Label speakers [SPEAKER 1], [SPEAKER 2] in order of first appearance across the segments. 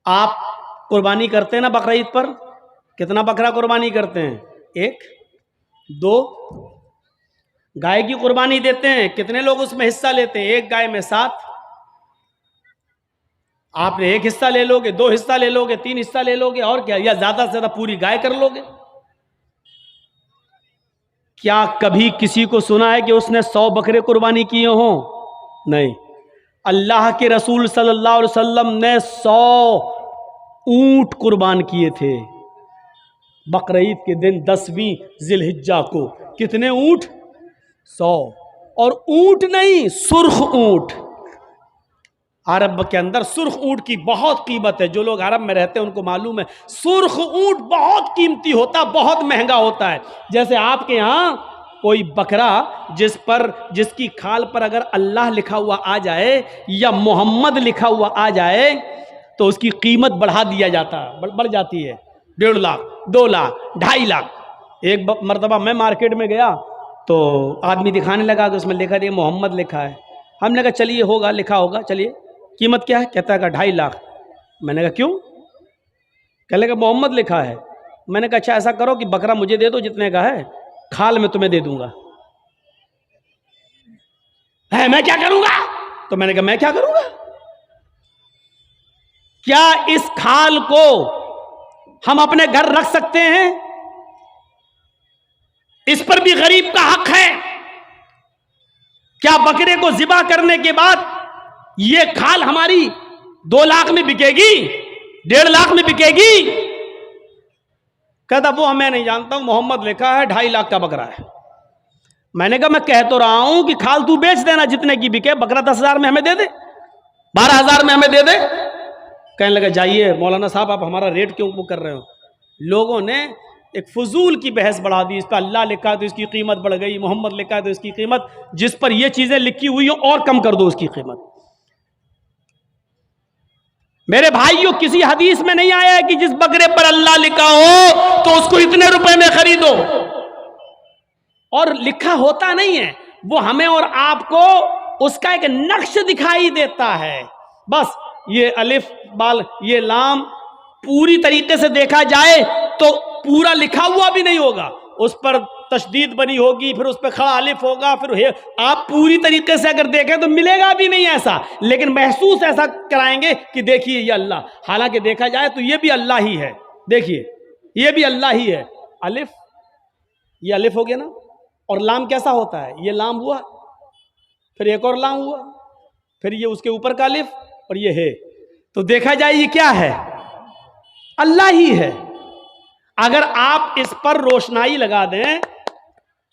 [SPEAKER 1] آپ قربانی کرتے ہیں نا بقرعید پر؟ کتنا بکرا قربانی کرتے ہیں؟ 1 2 گائے کی قربانی دیتے ہیں، کتنے لوگ اس میں حصہ لیتے ہیں؟ 1 گائے میں 7۔ آپ نے 1 حصہ لے لو گے، 2 حصہ لے لو گے، 3 حصہ لے لو گے، اور کیا، یا زیادہ سے زیادہ پوری گائے کر لو گے۔ کیا کبھی کسی کو سنا ہے کہ اس نے 100 بکرے قربانی کیے ہوں؟ نہیں۔ اللہ کے رسول صلی اللہ علیہ وسلم نے 100 اونٹ قربان کیے تھے بقرعید کے دن 10ویں ذی الحجہ کو۔ کتنے اونٹ؟ 100۔ اور اونٹ نہیں، سرخ اونٹ۔ عرب کے اندر سرخ اونٹ کی بہت قیمت ہے، جو لوگ عرب میں رہتے ہیں ان کو معلوم ہے سرخ اونٹ بہت قیمتی ہوتا، بہت مہنگا ہوتا ہے۔ جیسے آپ کے ہاں کوئی بکرا جس کی کھال پر اگر اللہ لکھا ہوا آ جائے یا محمد لکھا ہوا آ جائے تو اس کی قیمت بڑھا دیا جاتا ہے، بڑھ جاتی ہے، 1.5 لاکھ، 2 لاکھ، 2.5 لاکھ۔ ایک مرتبہ میں مارکیٹ میں گیا تو آدمی دکھانے لگا کہ اس میں لکھا ہے محمد لکھا ہے۔ ہم نے کہا چلیے ہوگا، لکھا ہوگا، چلیے قیمت کیا ہے؟ کہتا ہے کہ 2.5 لاکھ۔ میں نے کہا کیوں؟ کہنے لگا محمد لکھا ہے۔ میں نے کہا اچھا ایسا کرو کہ بکرا مجھے دے دو جتنے کا ہے، کھال میں تمہیں دے دوں گا۔ میں کیا کروں گا؟ تو میں نے کہا میں کیا کروں گا؟ کیا اس کھال کو ہم اپنے گھر رکھ سکتے ہیں؟ اس پر بھی غریب کا حق ہے۔ کیا بکرے کو ذبح کرنے کے بعد یہ کھال ہماری 2 لاکھ میں بکے گی، 1.5 لاکھ میں بکے گی؟ کہتا وہ میں نہیں جانتا ہوں، محمد لکھا ہے، 2.5 لاکھ کا بکرا ہے۔ میں نے کہا میں کہہ تو رہا ہوں کہ کھال تو بیچ دینا جتنے کی بکے، بکرا 10,000 میں ہمیں دے دے، 12,000 میں ہمیں دے دے۔ کہنے لگا جائیے مولانا صاحب آپ ہمارا ریٹ کیوں کر رہے ہو؟ لوگوں نے ایک فضول کی بحث بڑھا دی، اس پہ اللہ لکھا ہے تو اس کی قیمت بڑھ گئی، محمد لکھا ہے تو اس کی قیمت، جس پر یہ چیزیں لکھی ہوئی ہیں اور کم کر دو اس کی قیمت۔ میرے بھائیوں کسی حدیث میں نہیں آیا ہے کہ جس بکرے پر اللہ لکھا ہو تو اس کو اتنے روپے میں خریدو، اور لکھا ہوتا نہیں ہے، وہ ہمیں اور آپ کو اس کا ایک نقش دکھائی دیتا ہے بس۔ یہ الف بال یہ لام پوری طریقے سے دیکھا جائے تو پورا لکھا ہوا بھی نہیں ہوگا، اس پر تشدید بنی ہوگی، پھر اس پہ کھڑا الف ہوگا، پھر آپ پوری طریقے سے اگر دیکھیں تو ملے گا بھی نہیں ایسا، لیکن محسوس ایسا کرائیں گے کہ دیکھیے یہ اللہ، حالانکہ دیکھا جائے تو یہ بھی اللہ ہی ہے۔ دیکھیے یہ بھی اللہ ہی ہے۔ الف، یہ الف ہو گیا نا، اور لام کیسا ہوتا ہے؟ یہ لام ہوا، پھر ایک اور لام ہوا، پھر یہ اس کے اوپر کا الف، اور یہ ہے، تو دیکھا جائے یہ کیا ہے؟ اللہ ہی ہے۔ اگر آپ اس پر روشنائی لگا دیں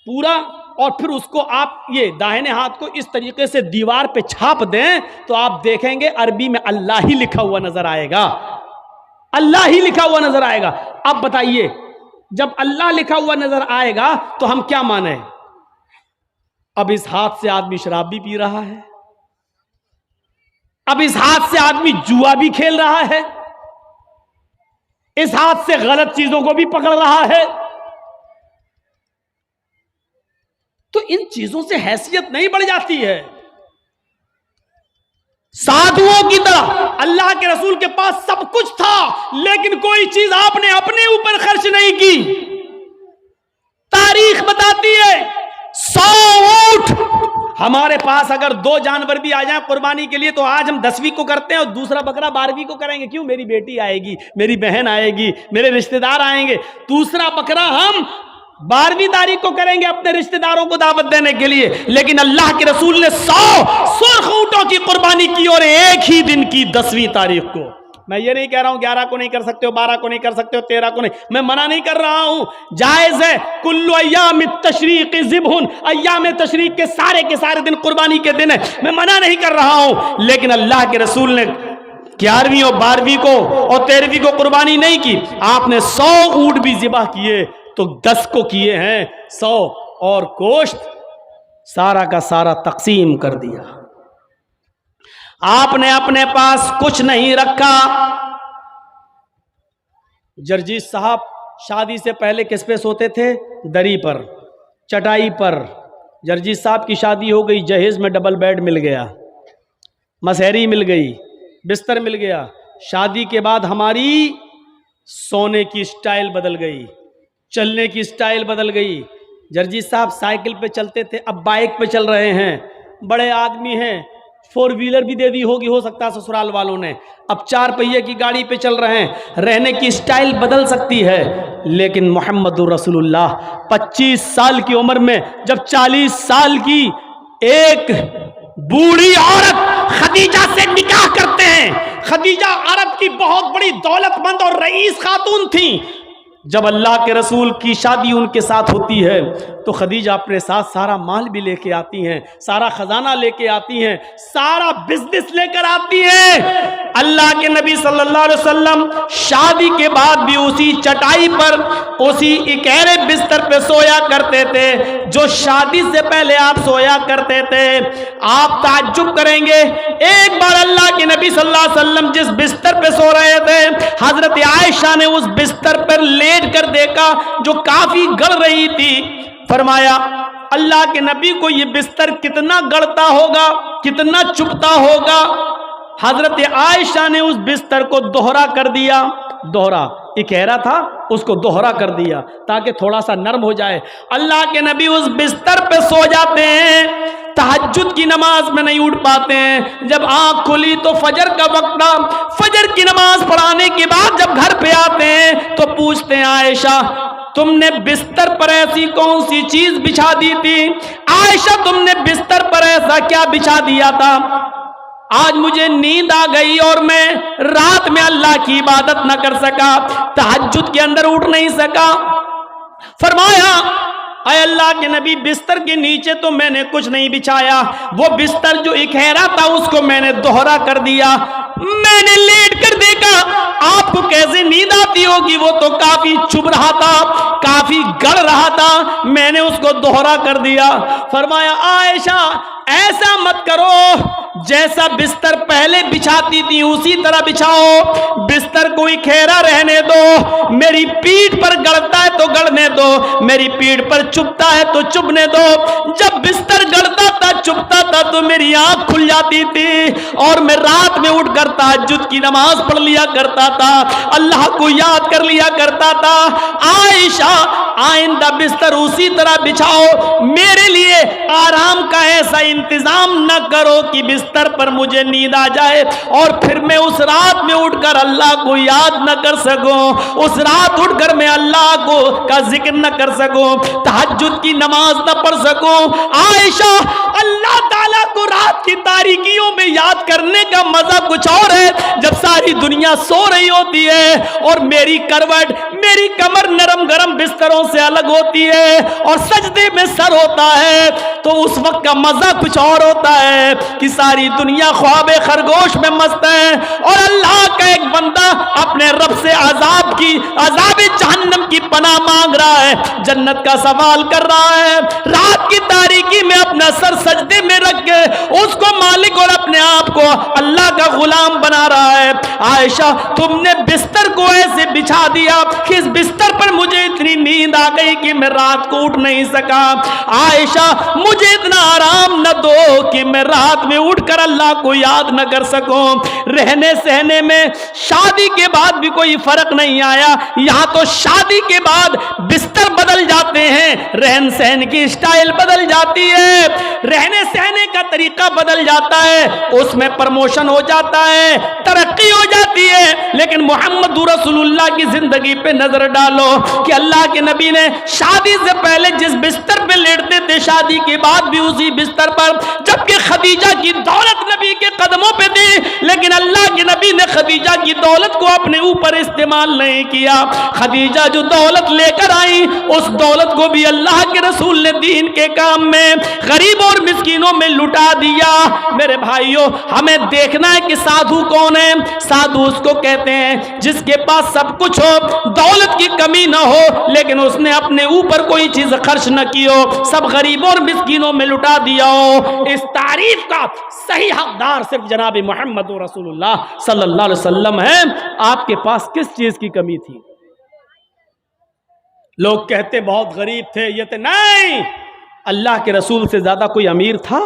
[SPEAKER 1] پورا، اور پھر اس کو آپ یہ داہنے ہاتھ کو اس طریقے سے دیوار پہ چھاپ دیں تو آپ دیکھیں گے عربی میں اللہ ہی لکھا ہوا نظر آئے گا، اللہ ہی لکھا ہوا نظر آئے گا۔ اب بتائیے جب اللہ لکھا ہوا نظر آئے گا تو ہم کیا مانیں؟ اب اس ہاتھ سے آدمی شراب بھی پی رہا ہے، اب اس ہاتھ سے آدمی جوا بھی کھیل رہا ہے، اس ہاتھ سے غلط چیزوں کو بھی پکڑ رہا ہے، تو ان چیزوں سے حیثیت نہیں بڑھ جاتی ہے؟ سادھوؤں کی طرح اللہ کے رسول کے پاس سب کچھ تھا لیکن کوئی چیز آپ نے اپنے اوپر خرچ نہیں کی۔ تاریخ بتاتی ہے 100 اونٹ ہمارے پاس اگر 2 جانور بھی آ جائیں قربانی کے لیے تو آج ہم 10ویں کو کرتے ہیں اور دوسرا بکرا 12ویں کو کریں گے۔ کیوں؟ میری بیٹی آئے گی، میری بہن آئے گی، میرے رشتہ دار آئیں گے، دوسرا بکرا ہم 12ویں تاریخ کو کریں گے اپنے رشتہ داروں کو دعوت دینے کے لیے۔ لیکن اللہ کے رسول نے 100 سرخ اونٹوں کی قربانی کی اور ایک ہی دن کی 10ویں تاریخ کو۔ میں یہ نہیں کہہ رہا ہوں 11 کو نہیں کر سکتے ہو، 12 کو نہیں کر سکتے ہو، 13 کو نہیں، میں منع نہیں کر رہا ہوں، جائز ہے۔ کل ایام التشریق ذبح، ایام تشریق کے سارے دن قربانی کے دن ہے، میں منع نہیں کر رہا ہوں، لیکن اللہ کے رسول نے 11ویں اور 12ویں کو اور 13ویں کو قربانی نہیں کی، آپ نے 100 اونٹ بھی ذبح کیے تو 10 کو کیے ہیں 100، اور گوشت سارا کا سارا تقسیم کر دیا۔ آپ نے اپنے پاس کچھ نہیں رکھا۔ جرجیت صاحب شادی سے پہلے کس پہ سوتے تھے؟ دری پر، چٹائی پر۔ جرجیت صاحب کی شادی ہو گئی، جہیز میں ڈبل بیڈ مل گیا، مسہری مل گئی، بستر مل گیا، شادی کے بعد ہماری سونے کی سٹائل بدل گئی، چلنے کی سٹائل بدل گئی۔ جرجی صاحب سائیکل پہ چلتے تھے، اب بائک پہ چل رہے ہیں، بڑے آدمی ہیں، 4 ویلر بھی دے دی ہوگی ہو سکتا ہے سسرال والوں نے، اب 4 پہیے کی گاڑی پہ چل رہے ہیں۔ رہنے کی سٹائل بدل سکتی ہے، لیکن محمد رسول اللہ 25 سال کی عمر میں جب 40 سال کی ایک بوڑھی عورت خدیجہ سے نکاح کرتے ہیں، خدیجہ عرب کی بہت بڑی دولت مند اور رئیس خاتون تھیں، جب اللہ کے رسول کی شادی ان کے ساتھ ہوتی ہے تو خدیجہ اپنے ساتھ سارا مال بھی لے کے آتی ہیں، سارا خزانہ لے کے آتی ہیں، سارا بزنس لے کر آتی ہیں۔ اللہ کے نبی صلی اللہ علیہ وسلم شادی کے بعد بھی اسی چٹائی پر، اسی اکیرے بستر پہ سویا کرتے تھے جو شادی سے پہلے آپ سویا کرتے تھے۔ آپ تعجب کریں گے، ایک بار اللہ کے نبی صلی اللہ علیہ وسلم جس بستر پہ سو رہے تھے، حضرت عائشہ نے اس بستر پر لیٹ کر دیکھا جو کافی گڑ رہی تھی۔ فرمایا اللہ کے نبی کو یہ بستر کتنا گڑتا ہوگا، کتنا چپتا ہوگا۔ حضرت عائشہ نے اس بستر کو دوہرا کر دیا، دوہرا اکیرا تھا اس کو دوہرا کر دیا تاکہ تھوڑا سا نرم ہو جائے۔ اللہ کے نبی اس بستر پہ سو جاتے ہیں، تہجد کی نماز میں نہیں اٹھ پاتے ہیں۔ جب آنکھ کھلی تو فجر کا وقت تھا، فجر کی نماز پڑھانے کے بعد جب گھر پہ آتے ہیں تو پوچھتے ہیں عائشہ تم نے بستر پر ایسی کون سی چیز بچھا دی تھی؟ عائشہ تم نے بستر پر ایسا کیا بچھا دیا تھا؟ آج مجھے نیند آ گئی اور میں رات میں اللہ کی عبادت نہ کر سکا، تہجد کے اندر اٹھ نہیں سکا۔ فرمایا اے اللہ کے نبی بستر کے نیچے تو میں نے کچھ نہیں بچھایا، وہ بستر جو اکھیرا تھا اس کو میں نے دوہرا کر دیا۔ میں نے لیٹ کر دیکھا آپ کو کیسے نیند آتی ہوگی، وہ تو کافی چبھ رہا تھا، کافی گڑ رہا تھا، میں نے اس کو دوہرا کر دیا۔ فرمایا عائشہ ایسا مت کرو، جیسا بستر پہلے بچھاتی تھی اسی طرح بچھاؤ، بستر کو اکھیرا رہنے دو، میری پیٹھ پر گڑتا ہے تو گڑنے دو، میری پیٹھ پر چبھتا ہے تو چبھنے دو۔ جب بستر گڑتا تھا چبھتا تھا تو میری آنکھ کھل جاتی تھی اور میں رات میں اٹھ کر تہجد کی نماز پڑھ لیا کرتا تھا، اللہ کو یاد کر لیا کرتا تھا۔ عائشہ آئندہ بستر اسی طرح بچھاؤ، میرے لیے آرام کا ایسا انتظام نہ کرو کہ بستر پر مجھے نیند آ جائے اور پھر میں اس رات میں اٹھ کر اللہ کو یاد نہ کر سکوں، اس رات اٹھ کر میں اللہ کو کا ذکر نہ کر سکوں، تہجد کی نماز نہ پڑھ سکوں۔ عائشہ اللہ تعالیٰ کو رات کی تاریکیوں میں یاد کرنے کا مزہ کچھ اور ہے جب ساری دنیا سو رہی ہوتی ہے اور میری کروٹ، میری کمر نرم گرم بستروں سے الگ ہوتی ہے اور سجدے میں سر ہوتا ہے، تو اس وقت کا مزہ کچھ اور ہوتا ہے کہ ساری دنیا خواب خرگوش میں مست ہے اور اللہ کا ایک بندہ اپنے رب سے عذاب جہنم کی پناہ مانگ رہا ہے، جنت کا سوال کر رہا ہے، رات کی تاریکی میں اپنا سر سجدے میں رکھ کے اس کو مالک اور اپنے آپ کو اللہ کا غلام بنا رہا ہے۔ عائشہ تم نے بستر کو ایسے بچھا دیا کہ اس بستر پر مجھے اتنی نیند آ گئی کہ میں رات کو اٹھ نہیں سکا۔ عائشہ مجھے اتنا آرام نہ دو کہ میں رات میں اٹھ کر اللہ کو یاد نہ کر سکوں۔ رہنے سہنے میں شادی کے بعد بھی کوئی فرق نہیں آیا، یہاں تو شادی کے بعد بستر بدل جاتے ہیں، رہن سہن کی سٹائل بدل جاتی ہے، رہنے سہنے کا طریقہ بدل جاتا ہے، اس میں پرموشن ہو جاتا ہے، ترقی ہو جاتی ہے۔ لیکن محمد رسول اللہ کی زندگی پہ نظر ڈالو کہ اللہ کے نبی نے شادی سے پہلے جس بستر پہ لیٹتے تھے شادی کے بعد بھی اسی بستر پر، جبکہ خدیجہ کی دولت نبی کے قدموں پہ تھی، لیکن اللہ کے نبی نے خدیجہ کی دولت کو اپنے اوپر استعمال نہیں کیا۔ خدیجہ جو دولت لے کر آئی اس دولت کو بھی اللہ کے رسول نے دین کے کام میں غریبوں اور مسکینوں میں لٹا دیا۔ میرے بھائیوں ہمیں دیکھنا ہے کہ سادھو کون ہے۔ سادھو اس کو کہتے ہیں جس کے پاس سب کچھ ہو، دولت کی کمی نہ ہو، لیکن اس نے اپنے اوپر کوئی چیز خرچ نہ کی ہو، سب غریبوں اور مسکینوں میں لٹا دیا ہو۔ اس تعریف کا صحیح حقدار صرف جناب محمد رسول اللہ صلی اللہ علیہ وسلم ہے۔ آپ کے پاس کس چیز کی کمی تھی؟ لوگ کہتے بہت غریب تھے، یہ تھے، نہیں، اللہ کے رسول سے زیادہ کوئی امیر تھا؟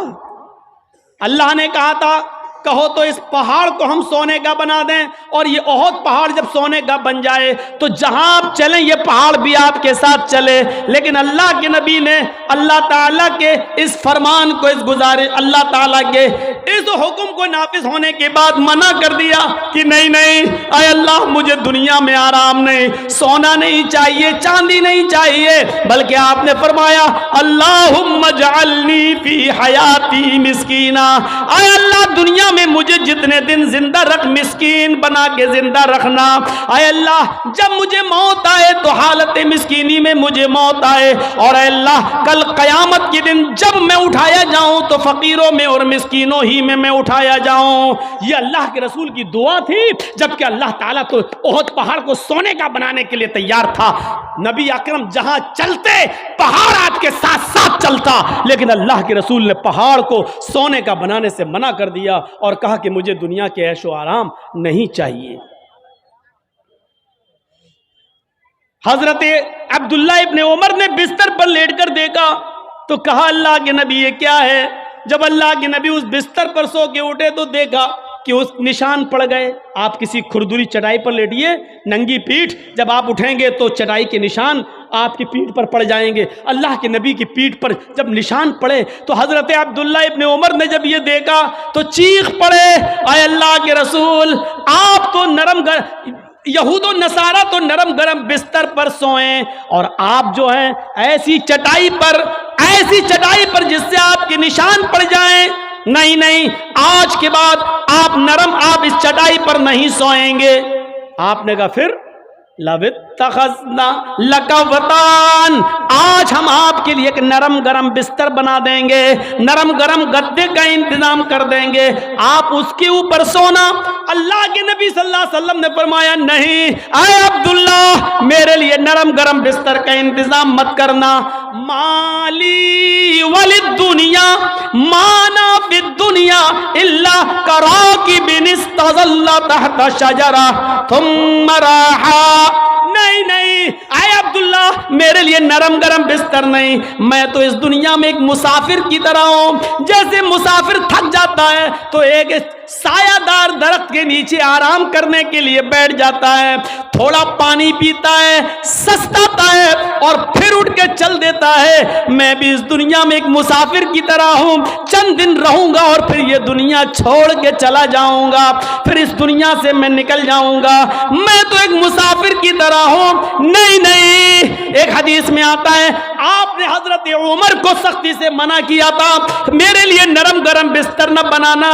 [SPEAKER 1] اللہ نے کہا تھا کہو تو اس پہاڑ کو ہم سونے کا بنا دیں، اور یہ احد پہاڑ جب سونے کا بن جائے تو جہاں آپ چلیں یہ پہاڑ بھی آپ کے ساتھ چلے۔ لیکن اللہ کے نبی نے اللہ تعالیٰ کے اس فرمان کو، اس گزارش، اللہ تعالیٰ کے اس حکم کو نافذ ہونے کے بعد منع کر دیا کہ نہیں نہیں، اے اللہ مجھے دنیا میں آرام نہیں، سونا نہیں چاہیے، چاندی نہیں چاہیے، بلکہ آپ نے فرمایا اللہم اجعلنی فی حیاتی مسکینا، اے اللہ دنیا میں مجھے جتنے دن زندہ رکھ، مسکین بنا کے زندہ رکھنا۔ اے اللہ جب مجھے موت آئے تو حالت مسکینی میں مجھے موت آئے، اور اے اللہ کل قیامت کے دن جب میں اٹھایا جاؤں تو فقیروں میں اور مسکینوں ہی میں اٹھایا جاؤں۔ یہ اللہ کے رسول کی دعا تھی، جبکہ اللہ تعالیٰ تو احد پہاڑ کو سونے کا بنانے کے لیے تیار تھا۔ نبی اکرم جہاں چلتے پہاڑ آپ کے ساتھ ساتھ چلتا، لیکن اللہ کے رسول نے پہاڑ کو سونے کا بنانے سے منع کر دیا اور کہا کہ مجھے دنیا کے عیش و آرام نہیں چاہیے۔ حضرت عبداللہ ابن عمر نے بستر پر لیٹ کر دیکھا تو کہا اللہ کے نبی یہ کیا ہے؟ جب اللہ کے نبی اس بستر پر سو کے اٹھے تو دیکھا کہ اس نشان پڑ گئے۔ آپ کسی کھردری چٹائی پر لیٹیے، ننگی پیٹھ، جب آپ اٹھیں گے تو چٹائی کے نشان آپ کی پیٹھ پر پڑ جائیں گے۔ اللہ کے نبی کی پیٹھ پر جب نشان پڑے تو حضرت عبداللہ ابن عمر نے جب یہ دیکھا تو چیخ پڑے، اے اللہ کے رسول آپ تو یہود و نصارہ تو نرم گرم بستر پر سوئیں، اور آپ جو ہیں ایسی چٹائی پر جس سے آپ کے نشان پڑ جائیں۔ نہیں نہیں، آج کے بعد آپ اس چٹائی پر نہیں سوئیں گے۔ آپ نے کہا پھر لَوِتَّخَذْنَا لَكَ وَطَانًا، آج ہم آپ کے لیے ایک نرم گرم بستر بنا دیں گے، نرم گرم گدے کا انتظام کر دیں گے، آپ اس کے اوپر سونا۔ اللہ کے نبی صلی اللہ علیہ وسلم نے فرمایا نہیں، اے عبداللہ میرے لیے نرم گرم بستر کا انتظام مت کرنا۔ مالی وللدنیا مانا فی الدنیا الا کراکب استظل تحت شجرہ ثم راحا، نہیں نہیں اے عبداللہ میرے لیے نرم گرم بستر نہیں، میں تو اس دنیا میں ایک مسافر کی طرح ہوں۔ جیسے مسافر تھک جاتا ہے تو ایک سایہ دار درخت کے نیچے آرام کرنے کے لیے بیٹھ جاتا ہے، تھوڑا پانی پیتا ہے، سستاتا ہے اور پھر اٹھ کے چل دیتا ہے۔ میں بھی اس دنیا میں ایک مسافر کی طرح ہوں، چند دن رہوں گا اور پھر یہ دنیا چھوڑ کے چلا جاؤں گا، پھر اس دنیا سے میں نکل جاؤں گا۔ میں تو ایک مسافر کی طرح ہوں۔ نہیں نہیں، ایک حدیث میں آتا ہے آپ نے حضرت عمر کو سختی سے منع کیا تھا، میرے لیے نرم گرم بستر نہ بنانا،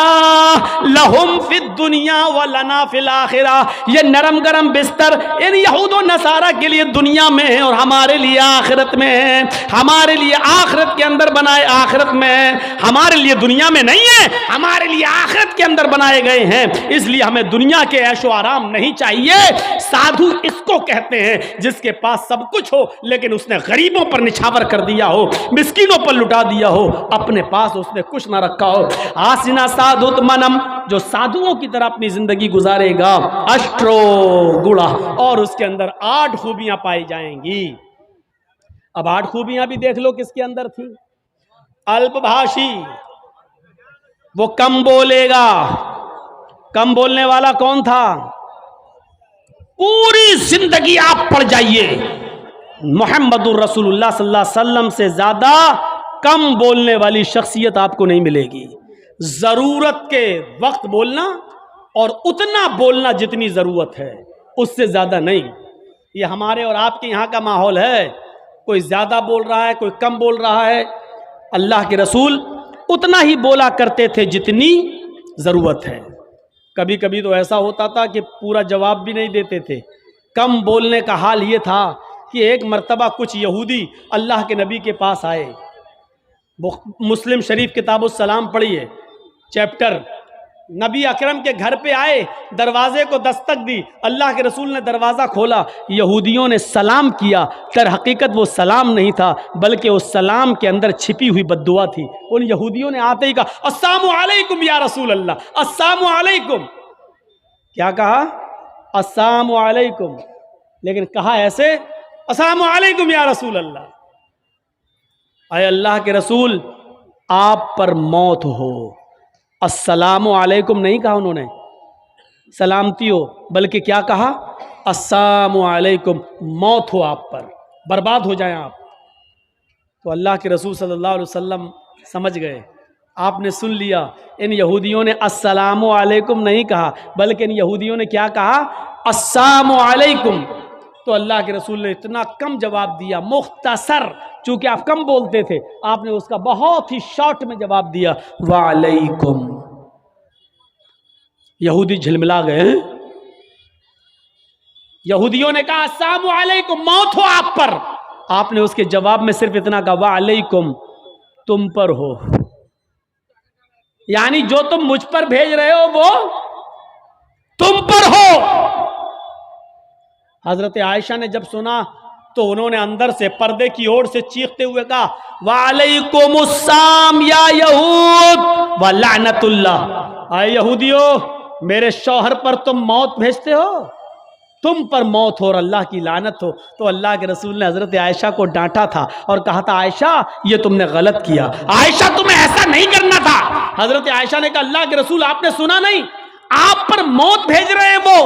[SPEAKER 1] لہم فی الدنیا ولنا فی الآخرہ، یہ نرم گرم بستر ان یہود و نصارہ کے لیے دنیا میں ہے اور ہمارے لیے آخرت میں ہے، ہمارے لیے آخرت کے اندر بنائے، آخرت میں ہے، ہمارے لیے دنیا میں نہیں ہے، ہمارے لیے آخرت کے اندر بنائے گئے ہیں، اس لیے ہمیں دنیا کے عیش و آرام نہیں چاہیے۔ سادھو اس کو کہتے ہیں جس کے پاس سب کچھ ہو لیکن اس نے غریبوں پر نچھاور کر دیا ہو، مسکینوں پر لٹا دیا ہو، اپنے پاس اس نے کچھ نہ رکھا ہو۔ آسنا سادھوت منم، جو سادھوؤں کی طرح اپنی زندگی گزارے گا، اشٹرو گڑا، اور اس کے اندر 8 خوبیاں پائی جائیں گی۔ اب 8 خوبیاں بھی دیکھ لو کس کے اندر تھی۔ الپ بھاشی، وہ کم بولے گا۔ کم بولنے والا کون تھا؟ پوری زندگی آپ پڑھ جائیے، محمد الرسول اللہ صلی اللہ علیہ وسلم سے زیادہ کم بولنے والی شخصیت آپ کو نہیں ملے گی۔ ضرورت کے وقت بولنا اور اتنا بولنا جتنی ضرورت ہے، اس سے زیادہ نہیں۔ یہ ہمارے اور آپ کے یہاں کا ماحول ہے، کوئی زیادہ بول رہا ہے، کوئی کم بول رہا ہے۔ اللہ کے رسول اتنا ہی بولا کرتے تھے جتنی ضرورت ہے۔ کبھی کبھی تو ایسا ہوتا تھا کہ پورا جواب بھی نہیں دیتے تھے۔ کم بولنے کا حال یہ تھا کہ ایک مرتبہ کچھ یہودی اللہ کے نبی کے پاس آئے۔ مسلم شریف کتاب السلام پڑھیے، چیپٹر، نبی اکرم کے گھر پہ آئے، دروازے کو دستک دی، اللہ کے رسول نے دروازہ کھولا، یہودیوں نے سلام کیا، در حقیقت وہ سلام نہیں تھا بلکہ اس سلام کے اندر چھپی ہوئی بد دعا تھی۔ ان یہودیوں نے آتے ہی کہا السلام علیکم یا رسول اللہ، السلام علیکم۔ کیا کہا؟ السلام علیکم، لیکن کہا ایسے السلام علیکم یا رسول اللہ۔ اے اللہ کے رسول، آپ پر موت ہو، السلام علیکم نہیں کہا انہوں نے سلامتی ہو، بلکہ کیا کہا؟ السلام علیکم، موت ہو آپ پر، برباد ہو جائیں آپ۔ تو اللہ کے رسول صلی اللہ علیہ وسلم سمجھ گئے، آپ نے سن لیا، ان یہودیوں نے السلام علیکم نہیں کہا، بلکہ ان یہودیوں نے کیا کہا؟ السلام علیکم۔ تو اللہ کے رسول نے اتنا کم جواب دیا، مختصر، چونکہ آپ کم بولتے تھے، آپ نے اس کا بہت ہی شارٹ میں جواب دیا، وعلیکم۔ یہودی جھلملا گئے ہیں۔ یہودیوں نے کہا السلام علیکم، موت ہو آپ پر، آپ نے اس کے جواب میں صرف اتنا کہا وعلیکم، تم پر ہو، یعنی جو تم مجھ پر بھیج رہے ہو وہ تم پر ہو۔ حضرت عائشہ نے جب سنا تو انہوں نے اندر سے پردے کی اوٹ سے چیختے ہوئے کہا وعلیکم السلام یا یہود ولعنت اللہ، اے یہودیو میرے شوہر پر تم موت بھیجتے ہو، تم پر موت ہو اور اللہ کی لعنت ہو۔ تو اللہ کے رسول نے حضرت عائشہ کو ڈانٹا تھا اور کہا تھا عائشہ یہ تم نے غلط کیا، عائشہ تمہیں ایسا نہیں کرنا تھا۔ حضرت عائشہ نے کہا اللہ کے رسول آپ نے سنا نہیں، آپ پر موت بھیج رہے ہیں وہ۔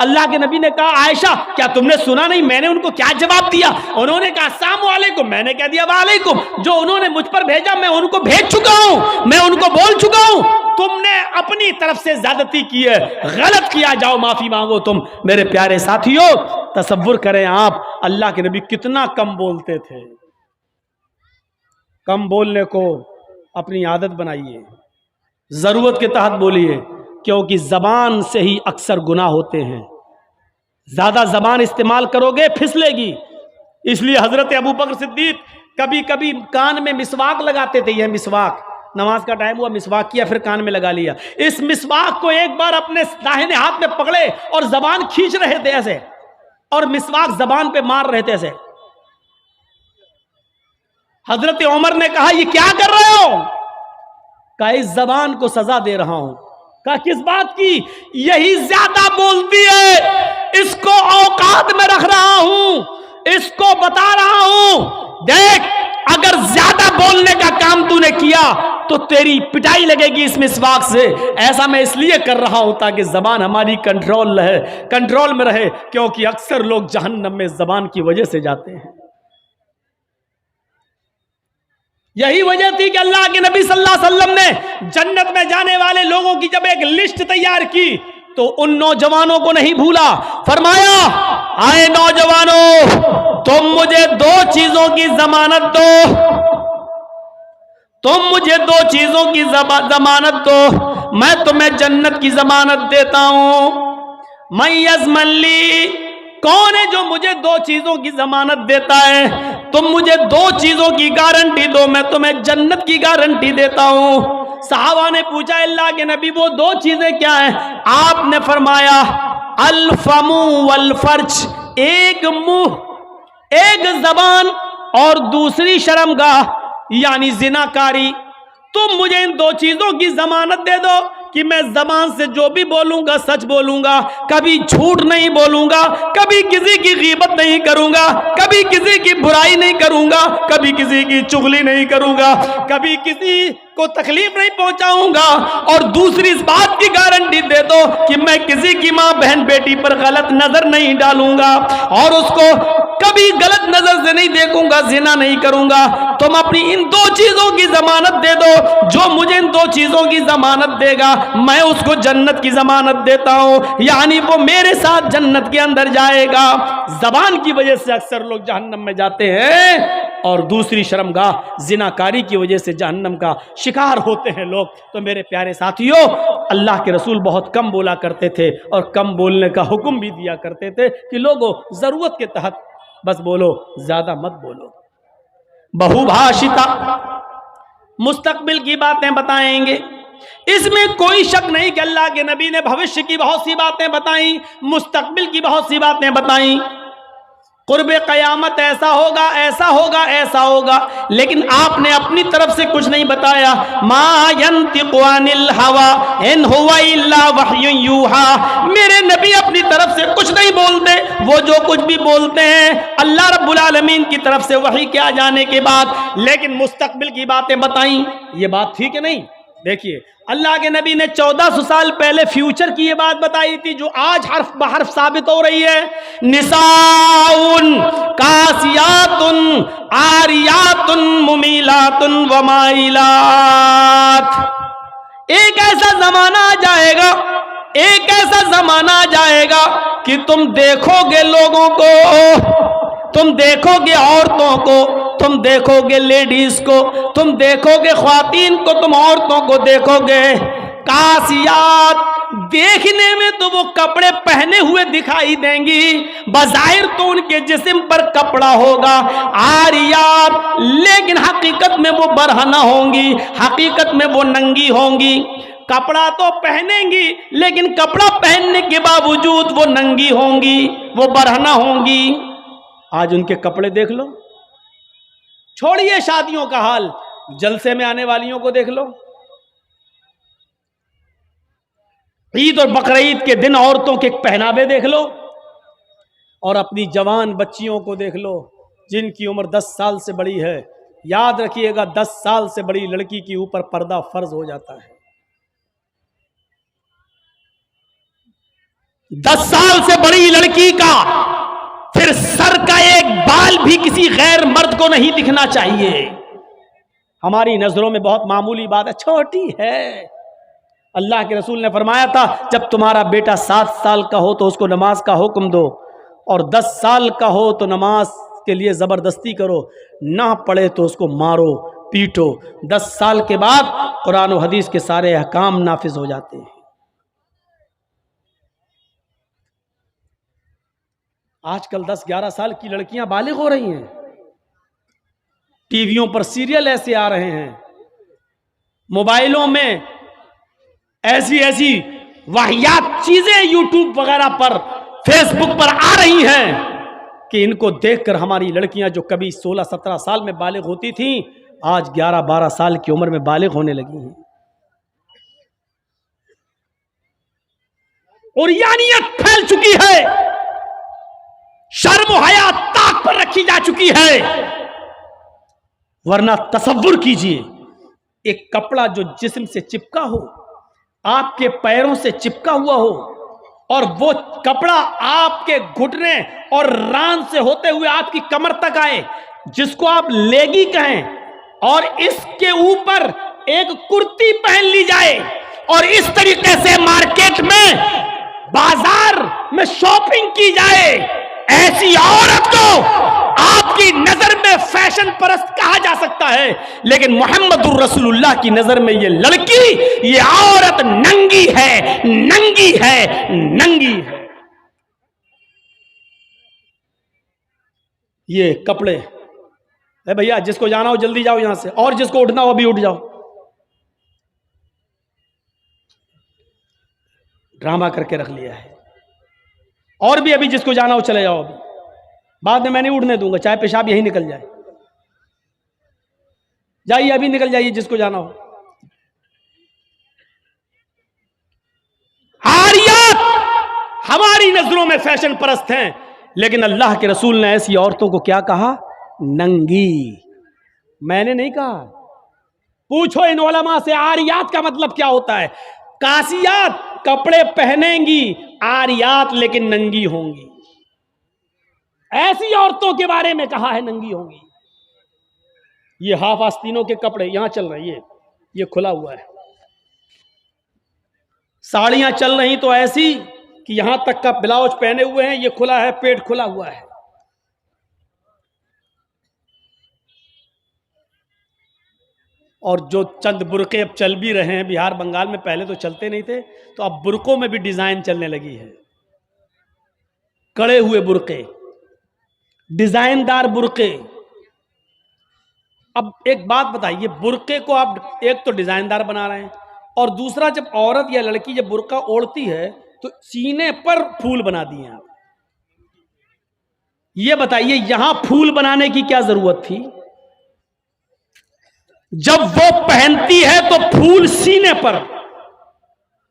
[SPEAKER 1] اللہ کے نبی نے کہا عائشہ کیا تم نے سنا نہیں میں نے ان کو کیا جواب دیا؟ انہوں نے کہا السلام علیکم، میں نے کہہ دیا وعلیکم، جو انہوں نے مجھ پر بھیجا میں ان کو بھیج چکا ہوں، میں ان کو بول چکا ہوں، تم نے اپنی طرف سے زیادتی کی ہے، غلط کیا، جاؤ معافی مانگو تم۔ میرے پیارے ساتھیو تصور کریں آپ اللہ کے نبی کتنا کم بولتے تھے۔ کم بولنے کو اپنی عادت بنائیے، ضرورت کے تحت بولیے، کیونکہ زبان سے ہی اکثر گناہ ہوتے ہیں، زیادہ زبان استعمال کرو گے پھسلے گی۔ اس لیے حضرت ابو بکر صدیق کبھی کبھی کان میں مسواک لگاتے تھے، یہ مسواک، نماز کا ٹائم ہوا مسواک کیا پھر کان میں لگا لیا۔ اس مسواک کو ایک بار اپنے داہنے ہاتھ میں پکڑے اور زبان کھینچ رہے تھے ایسے، اور مسواک زبان پہ مار رہے تھے ایسے۔ حضرت عمر نے کہا یہ کیا کر رہے ہو؟ کہا اس زبان کو سزا دے رہا ہوں۔ کہا کس بات کی؟ یہی زیادہ بولتی ہے، اس کو اوقات میں رکھ رہا ہوں، اس کو بتا رہا ہوں دیکھ اگر زیادہ بولنے کا کام تو نے کیا تو تیری پٹائی لگے گی اس مسواک سے۔ ایسا میں اس لیے کر رہا ہوں تاکہ زبان ہماری کنٹرول میں رہے، کیونکہ اکثر لوگ جہنم میں زبان کی وجہ سے جاتے ہیں۔ یہی وجہ تھی کہ اللہ کے نبی صلی اللہ علیہ وسلم نے جنت میں جانے والے لوگوں کی جب ایک لسٹ تیار کی تو ان نوجوانوں کو نہیں بھولا، فرمایا آئے نوجوانوں تم مجھے دو چیزوں کی ضمانت دو، تم مجھے دو چیزوں کی ضمانت دو، میں تمہیں جنت کی ضمانت دیتا ہوں۔ من یضمن لی، کون ہے جو مجھے دو چیزوں کی ضمانت دیتا ہے؟ تم مجھے دو چیزوں کی گارنٹی دو، میں تمہیں جنت کی گارنٹی دیتا ہوں۔ صحابہ نے پوچھا اللہ کے نبی وہ دو چیزیں کیا ہیں؟ آپ نے فرمایا الفم والفرج، ایک منہ، ایک زبان، اور دوسری شرمگاہ یعنی زناکاری۔ تم مجھے ان دو چیزوں کی ضمانت دے دو کہ میں زبان سے جو بھی بولوں گا سچ بولوں گا، کبھی جھوٹ نہیں بولوں گا، کبھی کسی کی غیبت نہیں کروں گا، کبھی کسی کی برائی نہیں کروں گا، کبھی کسی کی چغلی نہیں کروں گا، کبھی کسی کو تکلیف نہیں پہنچاؤں گا، اور دوسری اس بات کی گارنٹی دے دو کہ میں کسی کی ماں بہن بیٹی پر غلط نظر نہیں ڈالوں گا اور اس کو کبھی غلط نظر سے نہیں دیکھوں گا، زنا نہیں کروں گا۔ تم اپنی ان دو چیزوں کی ضمانت دے دو، جو مجھے ان دو چیزوں کی ضمانت دے گا میں اس کو جنت کی ضمانت دیتا ہوں، یعنی وہ میرے ساتھ جنت کے اندر جائے گا۔ زبان کی وجہ سے اکثر لوگ جہنم میں جاتے ہیں، اور دوسری شرمگاہ زناکاری کی وجہ سے جہنم کا شکار ہوتے ہیں لوگ۔ تو میرے پیارے ساتھیوں اللہ کے رسول بہت کم بولا کرتے تھے، اور کم بولنے کا حکم بھی دیا کرتے تھے کہ لوگوں ضرورت کے تحت بس بولو، زیادہ مت بولو۔ بہو بھاشتا، مستقبل کی باتیں بتائیں گے، اس میں کوئی شک نہیں کہ اللہ کے نبی نے بھوشیہ کی بہت سی باتیں بتائیں، مستقبل کی بہت سی باتیں بتائیں، قرب قیامت ایسا ہوگا، ایسا ہوگا، ایسا ہوگا، لیکن آپ نے اپنی طرف سے کچھ نہیں بتایا۔ ما ينطق عن الهوى ان هو الا وحی یوحى، میرے نبی اپنی طرف سے کچھ نہیں بولتے، وہ جو کچھ بھی بولتے ہیں اللہ رب العالمین کی طرف سے وحی کے آ جانے کے بعد۔ لیکن مستقبل کی باتیں بتائیں، یہ بات تھی کہ نہیں؟ دیکھیے اللہ کے نبی نے 1400 سال پہلے فیوچر کی یہ بات بتائی تھی جو آج حرف بحرف ثابت ہو رہی ہے. نساؤن کاسیاتن عاریاتن ممیلاتن ومائلات. ایک ایسا زمانہ آ جائے گا، ایک ایسا زمانہ آ جائے گا کہ تم دیکھو گے لوگوں کو، تم دیکھو گے عورتوں کو، تم دیکھو گے لیڈیز کو، تم دیکھو گے خواتین کو، تم عورتوں کو دیکھو گے کاسیات، دیکھنے میں تو وہ کپڑے پہنے ہوئے دکھائی دیں گی، بظاہر تو ان کے جسم پر کپڑا ہوگا. عاریات، لیکن حقیقت میں وہ برہنہ ہوں گی، حقیقت میں وہ ننگی ہوں گی. کپڑا تو پہنیں گی لیکن کپڑا پہننے کے باوجود وہ ننگی ہوں گی، وہ برہنہ ہوں گی. آج ان کے کپڑے دیکھ لو، چھوڑیے شادیوں کا حال، جلسے میں آنے والیوں کو دیکھ لو. عید اور بقرعید کے دن عورتوں کے پہناوے دیکھ لو، اور اپنی جوان بچیوں کو دیکھ لو جن کی عمر 10 سال سے بڑی ہے. یاد رکھیے گا 10 سال سے بڑی لڑکی کے اوپر پردہ فرض ہو جاتا ہے. 10 سال سے بڑی لڑکی کا پھر سر کا ایک بال بھی کسی غیر مرد کو نہیں دکھنا چاہیے. ہماری نظروں میں بہت معمولی بات ہے، چھوٹی ہے. اللہ کے رسول نے فرمایا تھا جب تمہارا بیٹا 7 سال کا ہو تو اس کو نماز کا حکم دو، اور 10 سال کا ہو تو نماز کے لیے زبردستی کرو، نہ پڑھے تو اس کو مارو پیٹو. 10 سال کے بعد قرآن و حدیث کے سارے احکام نافذ ہو جاتے ہیں. آج کل 10-11 سال کی لڑکیاں بالغ ہو رہی ہیں. ٹی ویوں پر سیریل ایسے آ رہے ہیں، موبائلوں میں ایسی ایسی واہیات چیزیں یوٹیوب وغیرہ پر، فیس بک پر آ رہی ہیں کہ ان کو دیکھ کر ہماری لڑکیاں جو کبھی 16-17 سال میں بالغ ہوتی تھیں آج 11-12 سال کی عمر میں بالغ ہونے لگی ہیں. عریانیت پھیل چکی ہے، شرم و حیا طاق پر رکھی جا چکی ہے. ورنہ تصور کیجئے ایک کپڑا جو جسم سے چپکا ہو، آپ کے پیروں سے چپکا ہوا ہو، اور وہ کپڑا آپ کے گھٹنے اور ران سے ہوتے ہوئے آپ کی کمر تک آئے، جس کو آپ لیگی کہیں، اور اس کے اوپر ایک کرتی پہن لی جائے اور اس طریقے سے مارکیٹ میں بازار میں شاپنگ کی جائے. ایسی عورت کو آپ کی نظر میں فیشن پرست کہا جا سکتا ہے، لیکن محمد الرسول اللہ کی نظر میں یہ لڑکی، یہ عورت ننگی ہے، ننگی ہے، ننگی ہے. یہ کپڑے اے بھیا، جس کو جانا ہو جلدی جاؤ یہاں سے، اور جس کو اٹھنا ہو ابھی اٹھ جاؤ. ڈرامہ کر کے رکھ لیا ہے. اور بھی ابھی جس کو جانا ہو چلے جاؤ، ابھی بعد میں نہیں اڑنے دوں گا، چاہے پیشاب یہی نکل جائے. جائیے ابھی نکل جائیے جس کو جانا ہو. عاریات ہماری نظروں میں فیشن پرست ہیں، لیکن اللہ کے رسول نے ایسی عورتوں کو کیا کہا؟ ننگی. میں نے نہیں کہا. پوچھو ان علماء سے عاریات کا مطلب کیا ہوتا ہے. کاسیات کپڑے پہنیں گی، عاریات لیکن ننگی ہوں گی. ایسی عورتوں کے بارے میں کہا ہے ننگی ہوں گی. یہ ہاف آستینوں کے کپڑے یہاں چل رہے ہیں، یہ کھلا ہوا ہے. ساڑیاں چل رہی تو ایسی کہ یہاں تک کا بلاؤز پہنے ہوئے ہیں، یہ کھلا ہے، پیٹ کھلا ہوا ہے. اور جو چند برقعے اب چل بھی رہے ہیں بہار بنگال میں، پہلے تو چلتے نہیں تھے، تو اب برقعوں میں بھی ڈیزائن چلنے لگی ہے. کڑے ہوئے برقعے، ڈیزائن دار برقعے. اب ایک بات بتائیے، برقعے کو آپ ایک تو ڈیزائن دار بنا رہے ہیں، اور دوسرا جب عورت یا لڑکی جب برقع اوڑھتی ہے تو سینے پر پھول بنا دیے آپ. یہ بتائیے یہاں پھول بنانے کی کیا ضرورت تھی؟ جب وہ پہنتی ہے تو پھول سینے پر،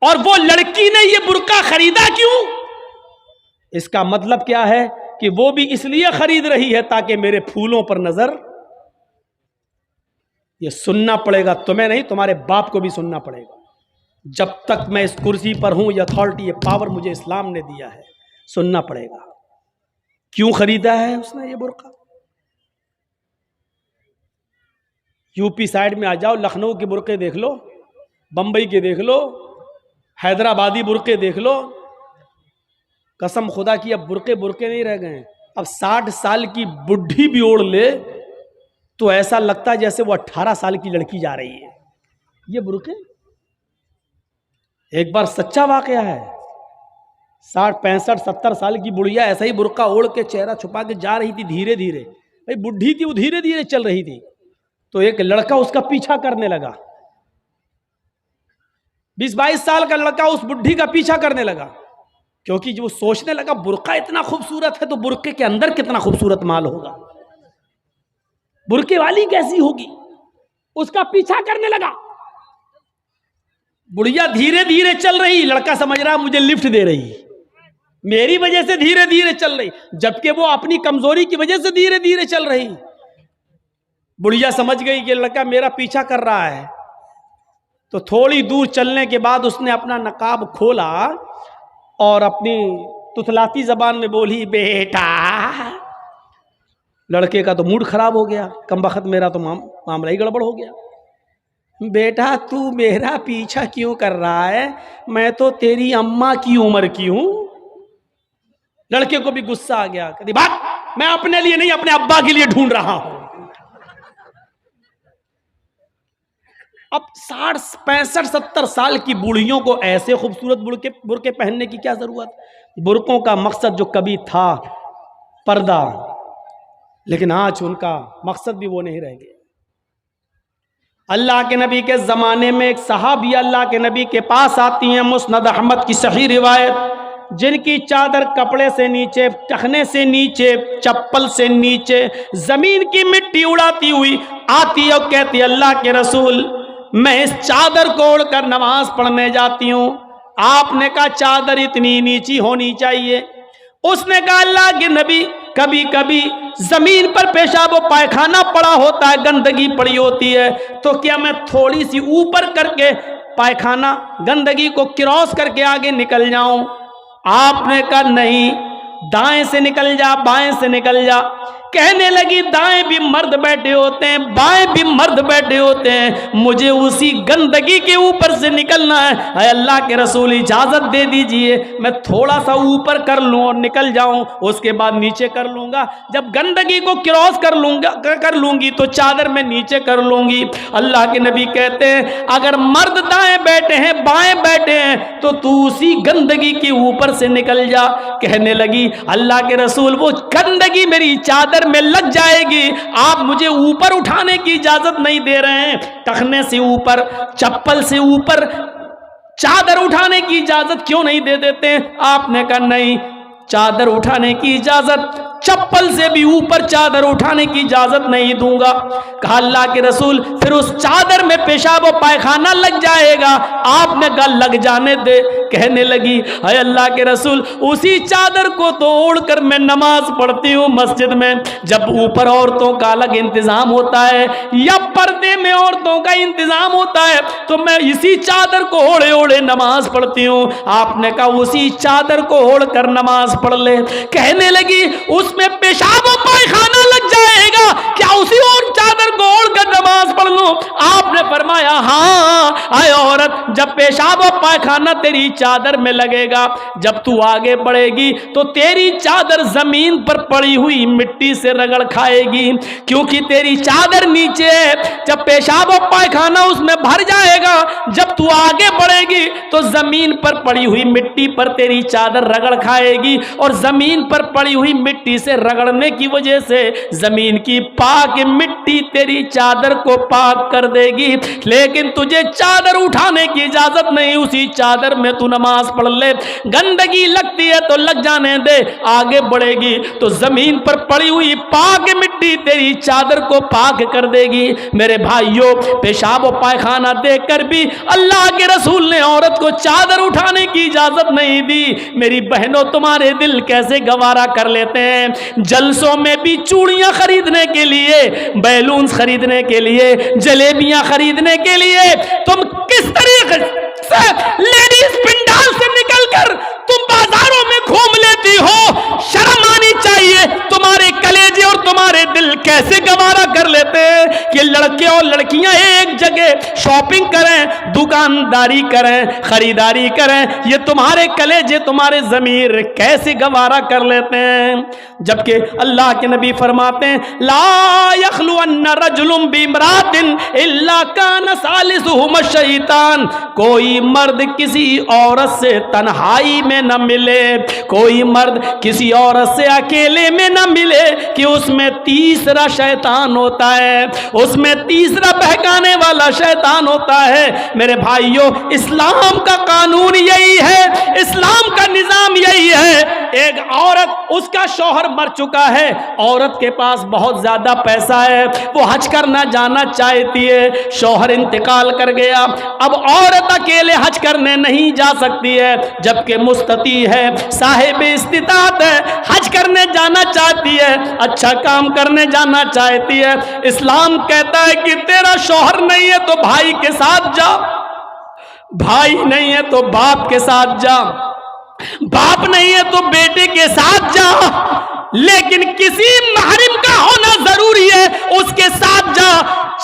[SPEAKER 1] اور وہ لڑکی نے یہ برقع خریدا کیوں؟ اس کا مطلب کیا ہے کہ وہ بھی اس لیے خرید رہی ہے تاکہ میرے پھولوں پر نظر. یہ سننا پڑے گا، تمہیں نہیں تمہارے باپ کو بھی سننا پڑے گا. جب تک میں اس کرسی پر ہوں، یہ اتھارٹی، یہ پاور مجھے اسلام نے دیا ہے، سننا پڑے گا. کیوں خریدا ہے اس نے یہ برقع؟ یو پی سائڈ میں آ جاؤ، لکھنؤ کے برقعے دیکھ لو، بمبئی کے دیکھ لو، حیدرآبادی برقعے دیکھ لو. قسم خدا کی اب برقعے نہیں رہ گئے. اب 60 سال کی بڈھی بھی اوڑھ لے تو ایسا لگتا ہے جیسے وہ 18 سال کی لڑکی جا رہی ہے. یہ برقعے ایک بار سچا واقعہ ہے. 60 65 70 سال کی بڑھیا ایسا ہی برقع اوڑھ کے چہرہ چھپا کے جا رہی تھی دھیرے دھیرے. بھائی بڈھی تھی، وہ دھیرے دھیرے چل رہی تھی، تو ایک لڑکا اس کا پیچھا کرنے لگا. 20-22 سال کا لڑکا اس بڈھی کا پیچھا کرنے لگا، کیونکہ جو سوچنے لگا برقع اتنا خوبصورت ہے تو برقعے کے اندر کتنا خوبصورت مال ہوگا، برقعے والی کیسی ہوگی. اس کا پیچھا کرنے لگا. بڑھیا دھیرے دھیرے چل رہی، لڑکا سمجھ رہا مجھے لفٹ دے رہی، میری وجہ سے دھیرے دھیرے چل رہی، جبکہ وہ اپنی کمزوری کی وجہ سے دھیرے دھیرے چل رہی. بڑھیا سمجھ گئی کہ لڑکا میرا پیچھا کر رہا ہے، تو تھوڑی دور چلنے کے بعد اس نے اپنا نقاب کھولا اور اپنی تتلاتی زبان میں بولی، بیٹا. لڑکے کا تو موڈ خراب ہو گیا، کم بخت میرا تو معاملہ ہی گڑبڑ ہو گیا. بیٹا تو میرا پیچھا کیوں کر رہا ہے؟ میں تو تیری اماں کی عمر کی ہوں. لڑکے کو بھی غصہ آ گیا، کہتی بات میں اپنے لیے نہیں اپنے ابا کے لیے ڈھونڈ رہا ہوں. اب 60 65 70 سال کی بوڑھیوں کو ایسے خوبصورت برقعے پہننے کی کیا ضرورت؟ برقعوں کا مقصد جو کبھی تھا پردہ، لیکن آج ان کا مقصد بھی وہ نہیں رہ گیا. اللہ کے نبی کے زمانے میں ایک صحابیہ اللہ کے نبی کے پاس آتی ہیں، مسند احمد کی صحیح روایت، جن کی چادر کپڑے سے نیچے، ٹخنے سے نیچے، چپل سے نیچے زمین کی مٹی اڑاتی ہوئی آتی اور کہتی اللہ کے رسول میں اس چادر کو اوڑھ کر نماز پڑھنے جاتی ہوں. آپ نے کہا چادر اتنی نیچی ہونی چاہیے. اس نے کہا اللہ کے نبی کبھی کبھی زمین پر پیشاب و پائخانہ پڑا ہوتا ہے، گندگی پڑی ہوتی ہے، تو کیا میں تھوڑی سی اوپر کر کے پائخانہ گندگی کو کراس کر کے آگے نکل جاؤں؟ آپ نے کہا نہیں، دائیں سے نکل جا، بائیں سے نکل جا. کہنے لگی دائیں بھی مرد بیٹھے ہوتے ہیں، بائیں بھی مرد بیٹھے ہوتے ہیں، مجھے اسی گندگی کے اوپر سے نکلنا ہے. اے اللہ کے رسول اجازت دے دیجئے، میں تھوڑا سا اوپر کر لوں اور نکل جاؤں، اس کے بعد نیچے کر لوں گا. جب گندگی کو کراس کر لوں گی تو چادر میں نیچے کر لوں گی. اللہ کے نبی کہتے ہیں اگر مرد دائیں بیٹھے ہیں بائیں بیٹھے ہیں تو اسی گندگی کے اوپر سے نکل جا. کہنے لگی اللہ کے رسول وہ گندگی میری چادر میں لگ جائے گی، آپ مجھے اوپر اٹھانے کی اجازت نہیں دے رہے ہیں، ٹخنے سے اوپر، چپل سے اوپر چادر اٹھانے کی اجازت کیوں نہیں دے دیتے؟ آپ نے کہا نہیں، چادر اٹھانے کی اجازت، چپل سے بھی اوپر چادر اٹھانے کی اجازت نہیں دوں گا. کہا اللہ کے رسول پھر اس چادر میں پیشاب و پائخانہ لگ جائے گا. آپ نے کہا لگ جانے دے. کہنے لگی اے اللہ کے رسول اسی چادر کو تو اوڑھ کر میں نماز پڑھتی ہوں مسجد میں. جب اوپر عورتوں کا الگ انتظام ہوتا ہے یا پردے میں عورتوں کا انتظام ہوتا ہے تو میں اسی چادر کو اوڑھے اوڑھے نماز پڑھتی ہوں. آپ نے کہا اسی چادر کو اوڑھ کر نماز پڑھ لے. کہنے لگی اس میں پیشاب و پائخانہ لگ جائے گا، کیا اسی اور چادر کو اوڑھ کر نماز پڑھ لوں؟ آپ نے فرمایا ہاں. اے عورت جب پیشاب و پائخانہ تیری چادر میں لگے گا، جب تو آگے بڑھے گی تو تیری چادر زمین پر پڑی ہوئی مٹی سے رگڑ کھائے گی، کیونکہ تیری چادر نیچے ہے. جب پیشاب و پائخانہ اس میں بھر جائے گا، جب تو آگے بڑھے گی تو زمین پر پڑی ہوئی مٹی پر تیری چادر رگڑ کھائے گی، اور زمین پر پڑی ہوئی مٹی سے رگڑنے کی وجہ سے زمین کی پاک مٹی تیری چادر کو پاک کر دے گی. لیکن تجھے چادر اٹھانے کی اجازت نہیں، اسی چادر میں تو نماز پڑھ لے. گندگی لگتی ہے تو لگ جانے دے، آگے بڑھے گی تو زمین پر پڑی ہوئی پاک مٹی تیری چادر کو پاک کر دے گی. میرے بھائیوں پیشاب و پائخانہ دیکھ کر بھی اللہ کے رسول نے عورت کو چادر اٹھانے کی اجازت نہیں دی. میری بہنوں تمہارے دل کیسے گوارا کر لیتے ہیں؟ جلسوں میں بھی چوڑیاں خریدنے کے لیے لیے, بیلونز خریدنے کے لیے, جلیبیاں خریدنے کے لیے تم کس طریقے سے لیڈیز پنڈال سے نکل کر تم بازاروں میں گھوم لیتی ہو. شرم آنی چاہیے. تمہارے کلیجے اور تمہارے دل کیسے گوارا کر لیتے ہیں کہ لڑکے اور لڑکیاں ایک جگہ شاپنگ کریں, دکانداری کریں, خریداری کریں. یہ تمہارے کلیجے, تمہارے ضمیر کیسے گوارا کر لیتے ہیں. جبکہ اللہ کے نبی فرماتے ہیں لا یخلون رجل بامرأۃ الا کان ثالثہما الشیطان. کوئی مرد کسی عورت سے تنہائی میں نہ ملے, کوئی مرد کسی عورت سے اکیلے میں نہ ملے کہ اس میں تیسرا شیطان ہوتا ہے, اس میں تیسرا بہکانے والا شیطان ہوتا ہے. میرے بھائیوں, اسلام کا قانون یہی ہے, اسلام کا نظام یہی ہے. ایک عورت, اس کا شوہر مر چکا ہے, عورت کے پاس بہت زیادہ پیسہ ہے, وہ حج کرنا جانا چاہتی ہے, شوہر انتقال کر گیا, اب عورت اکیلے حج کرنے نہیں جا سکتی ہے, جبکہ مستطیع ہے, صاحب استطاعت ہے, حج کرنے جانا چاہتی ہے, اچھا کام کرنے جانا چاہتی ہے. اسلام کہتا ہے کہ تیرا شوہر نہیں ہے تو بھائی کے ساتھ جا, بھائی نہیں ہے تو باپ کے ساتھ جا, باپ نہیں ہے تو بیٹے کے ساتھ جا, لیکن کسی محرم کا ہونا ضروری ہے, اس کے ساتھ جا.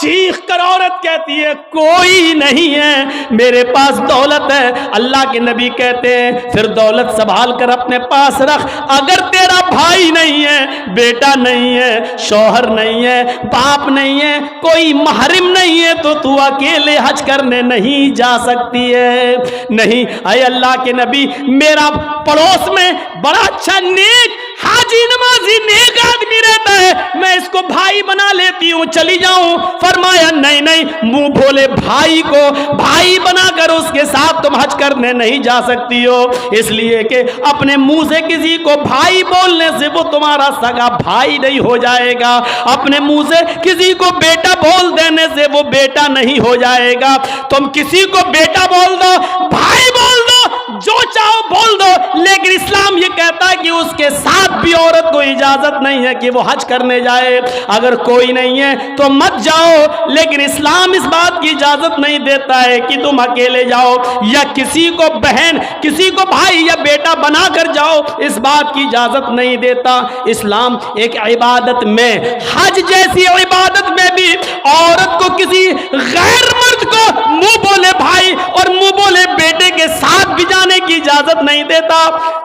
[SPEAKER 1] چیخ کر عورت کہتی ہے کوئی نہیں ہے, میرے پاس دولت ہے. اللہ کے نبی کہتے ہیں پھر دولت سنبھال کر اپنے پاس رکھ. اگر تیرا بھائی نہیں ہے, بیٹا نہیں ہے, شوہر نہیں ہے, باپ نہیں ہے, کوئی محرم نہیں ہے تو تو اکیلے حج کرنے نہیں جا سکتی ہے. نہیں, اے اللہ کے نبی, میرا پڑوس میں بڑا اچھا نیک حاجی نمازی نیک آدمی رہتا ہے, میں اس کو بھائی بنا لیتی ہوں, چلی جاؤں. فرمایا نہیں نہیں, منہ بھولے بھائی کو بھائی بنا کر اس کے ساتھ تم حج کرنے نہیں جا سکتی ہو, اس لیے کہ اپنے منہ سے کسی کو بھائی بولنے سے وہ تمہارا سگا بھائی نہیں ہو جائے گا, اپنے منہ سے کسی کو بیٹا بول دینے سے وہ بیٹا نہیں ہو جائے گا. تم کسی کو بیٹا بول دو, بھائی بول دو, جو چاہو بول دو, لیکن اسلام یہ کہتا ہے کہ اس کے ساتھ بھی عورت کو اجازت نہیں ہے کہ وہ حج کرنے جائے. اگر کوئی نہیں ہے تو مت جاؤ, لیکن اسلام اس بات کی اجازت نہیں دیتا ہے کہ تم اکیلے جاؤ یا کسی کو بہن, کسی کو بھائی یا بیٹا بنا کر جاؤ, اس بات کی اجازت نہیں دیتا. اسلام ایک عبادت میں, حج جیسی عبادت میں بھی عورت کو کسی غیر مرد کو منہ بولے بھائی اور منہ بولے بیٹے کے ساتھ بھی جانے کی اجازت نہیں دیتا.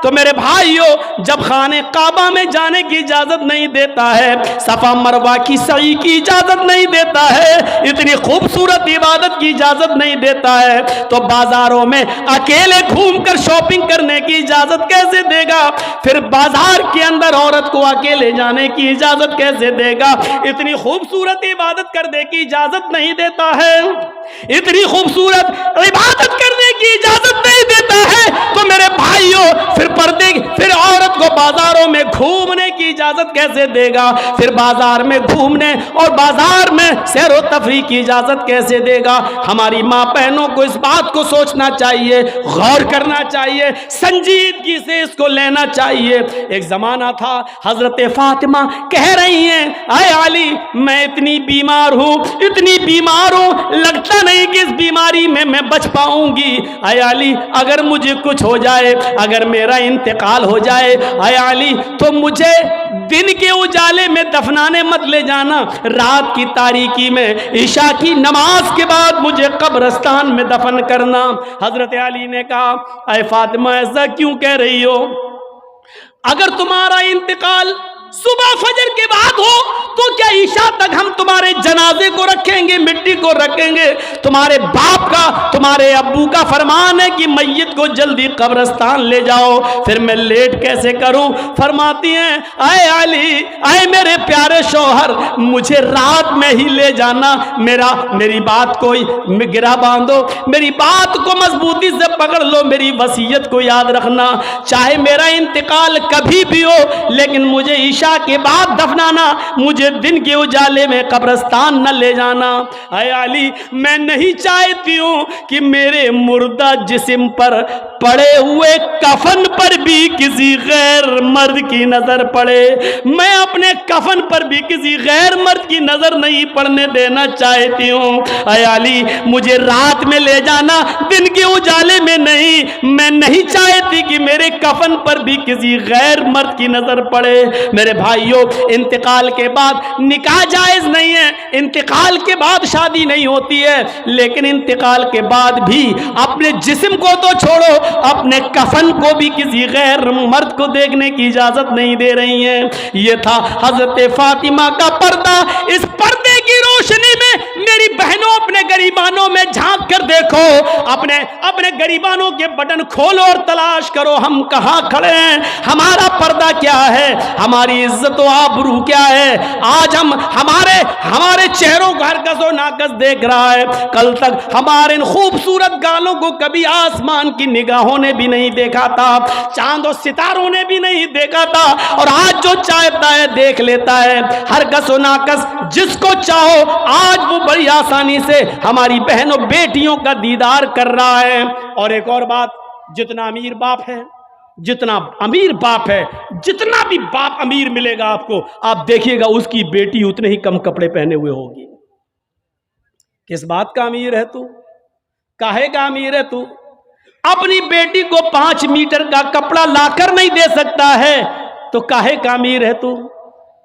[SPEAKER 1] تو میرے بھائیوں, جب خانہ کعبہ میں جانے کی اجازت نہیں دیتا ہے, صفا مروہ کی سعی کی اجازت نہیں دیتا ہے, اتنی خوبصورت عبادت کی اجازت نہیں دیتا ہے, تو بازاروں میں اکیلے گھوم کر شاپنگ کرنے کی اجازت کیسے دے گا؟ پھر بازار کے اندر عورت کو اکیلے جانے کی اجازت کیسے دے گا؟ اتنی خوبصورت عبادت کرنے کی اجازت نہیں دیتا ہے, اتنی خوبصورت عبادت کرنے کی اجازت نہیں دیتا ہے. تو میرے بھائیوں, پھر عورت کو بازاروں میں گھومنے کی اجازت کیسے دے گا؟ پھر بازار میں گھومنے اور بازار میں سیر و تفریح کی اجازت کیسے دے گا؟ ہماری ماں بہنوں کو اس بات کو سوچنا چاہیے, غور کرنا چاہیے, سنجیدگی سے اس کو لینا چاہیے. ایک زمانہ تھا, حضرت فاطمہ کہہ رہی ہیں اے علی, میں اتنی بیمار ہوں, اتنی بیمار ہوں, لگتا نہیں کہ اس بیماری میں بچ پاؤں گی. اے علی, اگر مجھے کچھ ہو جائے, اگر میرا انتقال ہو جائے, اے علی, تو مجھے دن کے اجالے میں دفنانے مت لے جانا, رات کی تاریکی میں عشاء کی نماز کے بعد مجھے قبرستان میں دفن کرنا. حضرت علی نے کہا اے فاطمہ, ایسا کیوں کہہ رہی ہو؟ اگر تمہارا انتقال صبح فجر کے بعد ہو تو کیا عشاء تک ہم تمہارے جنازے کو رکھیں گے, مٹی کو رکھیں گے؟ تمہارے باپ کا, تمہارے ابو کا فرمان ہے کہ میت کو جلدی قبرستان لے جاؤ, پھر میں لیٹ کیسے کروں؟ فرماتی ہیں اے علی, اے میرے پیارے شوہر, مجھے رات میں ہی لے جانا, میری بات کو گرا باندھو, میری بات کو مضبوطی سے پکڑ لو, میری وصیت کو یاد رکھنا, چاہے میرا انتقال کبھی بھی ہو, لیکن مجھے عشاء کے بعد دفنانا, مجھے دن کے اجالے میں قبرستان نہ لے جانا. اے علی, میں نہیں چاہتی ہوں کہ میرے مردہ جسم پر پڑے ہوئے کفن پر بھی کسی غیر مرد کی نظر پڑے. میں اپنے کفن پر بھی کسی غیر مرد کی نظر نہیں پڑنے دینا چاہتی ہوں. اے علی, مجھے رات میں لے جانا, دن کے اجالے میں نہیں. میں نہیں چاہتی کہ میرے کفن پر بھی کسی غیر مرد کی نظر پڑے. میرے بھائیوں, انتقال کے بعد نکاح جائز نہیں ہے, انتقال کے بعد شادی نہیں ہوتی ہے, لیکن انتقال کے بعد بھی اپنے جسم کو تو چھوڑو, اپنے کفن کو بھی کسی غیر مرد کو دیکھنے کی اجازت نہیں دے رہی ہیں. یہ تھا حضرت فاطمہ کا پردہ. اس پردے کی روشنی میں میری بہنوں, اپنے گریبانوں میں جھانک کر دیکھو, اپنے گریبانوں کے بٹن کھولو اور تلاش کرو ہم کہاں کھڑے ہیں, ہمارا پردہ کیا ہے, ہماری عزت و آبرو کیا ہے. آج ہمارے چہروں کو ہرگز و ناقص دیکھ رہا ہے. کل تک ہمارے ان خوبصورت گالوں کو کبھی آسمان کی نگاہوں نے بھی نہیں دیکھا تھا, چاند و ستاروں نے بھی نہیں دیکھا تھا, اور آج جو چاہتا ہے دیکھ لیتا ہے. ہرگز و ناقص جس کو چاہو آج وہ بڑی آسانی سے ہماری بہنوں بیٹیوں کا دیدار کر رہا ہے. اور ایک اور بات, جتنا امیر باپ ہے, جتنا بھی باپ امیر ملے گا آپ کو, آپ دیکھیے گا اس کی بیٹی اتنے ہی کم کپڑے پہنے ہوئے ہوگی. کس بات کا امیر ہے تو, کاہے کا امیر ہے تو؟ اپنی بیٹی کو 5 میٹر کا کپڑا لا کر نہیں دے سکتا ہے تو کاہے کا امیر ہے تو؟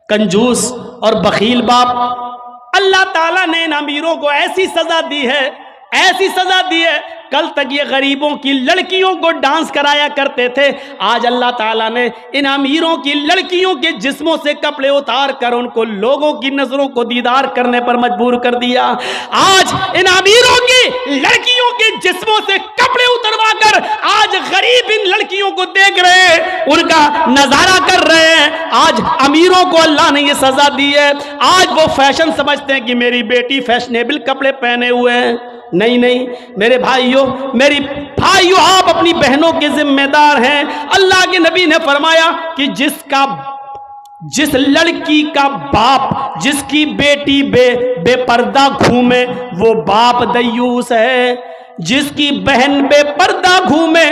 [SPEAKER 1] کنجوس اور بخیل باپ. اللہ تعالیٰ نے ان امیروں کو ایسی سزا دی ہے, ایسی سزا دی ہے. کل تک یہ غریبوں کی لڑکیوں کو ڈانس کرایا کرتے تھے, آج اللہ تعالیٰ نے ان امیروں کی لڑکیوں کے جسموں سے کپڑے اتار کر ان کو لوگوں کی نظروں کو دیدار کرنے پر مجبور کر دیا. آج ان امیروں کی لڑکیوں کے جسموں سے کپڑے اتروا کر آج غریب ان لڑکیوں کو دیکھ رہے ہیں, ان کا نظارہ کر رہے ہیں. آج امیروں کو اللہ نے یہ سزا دی ہے. آج وہ فیشن سمجھتے ہیں کہ میری بیٹی فیشنیبل کپڑے پہنے ہوئے ہیں. نہیں میرے بھائیوں, آپ اپنی بہنوں کے ذمہ دار ہیں. اللہ کے نبی نے فرمایا کہ جس لڑکی کا باپ جس کی بیٹی بے پردہ گھومے وہ باپ دیوس ہے, جس کی بہن بے پردہ گھومے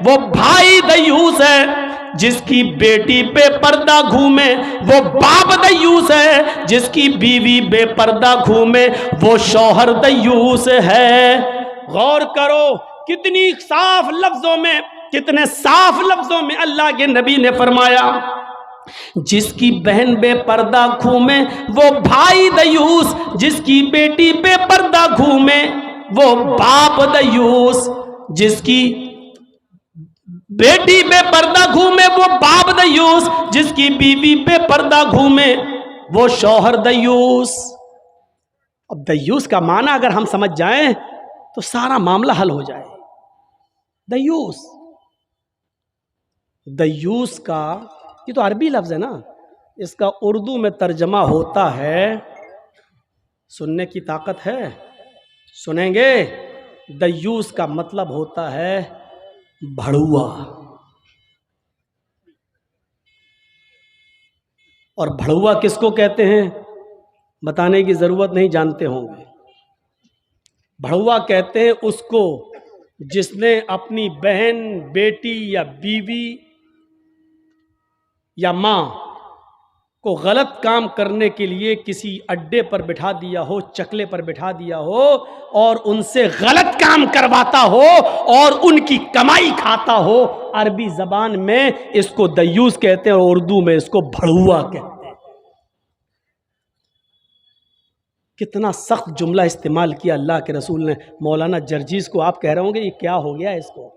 [SPEAKER 1] وہ بھائی دیوس ہے, جس کی بیٹی بے پردہ گھومے وہ باپ دیوس ہے, جس کی بیوی بے پردہ گھومے وہ شوہر دیوس ہے. غور کرو کتنے صاف لفظوں میں اللہ کے نبی نے فرمایا, جس کی بہن بے پردہ گھومے وہ بھائی دیوس, جس کی بیٹی بے پردہ گھومے وہ باپ دیوس, جس کی بیٹی بے پردہ گھومے وہ باپ دیوس, جس کی بیوی بے پردہ گھومے وہ شوہر دیوس. اب دیوس کا معنی اگر ہم سمجھ جائیں تو سارا معاملہ حل ہو جائے. دیوس کا یہ تو عربی لفظ ہے نا, اس کا اردو میں ترجمہ ہوتا ہے, سننے کی طاقت ہے, سنیں گے. دیوس کا مطلب ہوتا ہے بھڑوا, اور بھڑوا کس کو کہتے ہیں بتانے کی ضرورت نہیں, جانتے ہوں گے. بھڑوا کہتے ہیں اس کو جس نے اپنی بہن, بیٹی یا بیوی یا ماں کو غلط کام کرنے کے لیے کسی اڈے پر بٹھا دیا ہو, چکلے پر بٹھا دیا ہو, اور ان سے غلط کام کرواتا ہو اور ان کی کمائی کھاتا ہو. عربی زبان میں اس کو دیوس کہتے ہیں اور اردو میں اس کو بھڑوا کہتے ہیں. کتنا سخت جملہ استعمال کیا اللہ کے رسول نے. مولانا جرجیز کو آپ کہہ رہے ہوں گے یہ کیا ہو گیا اس کو.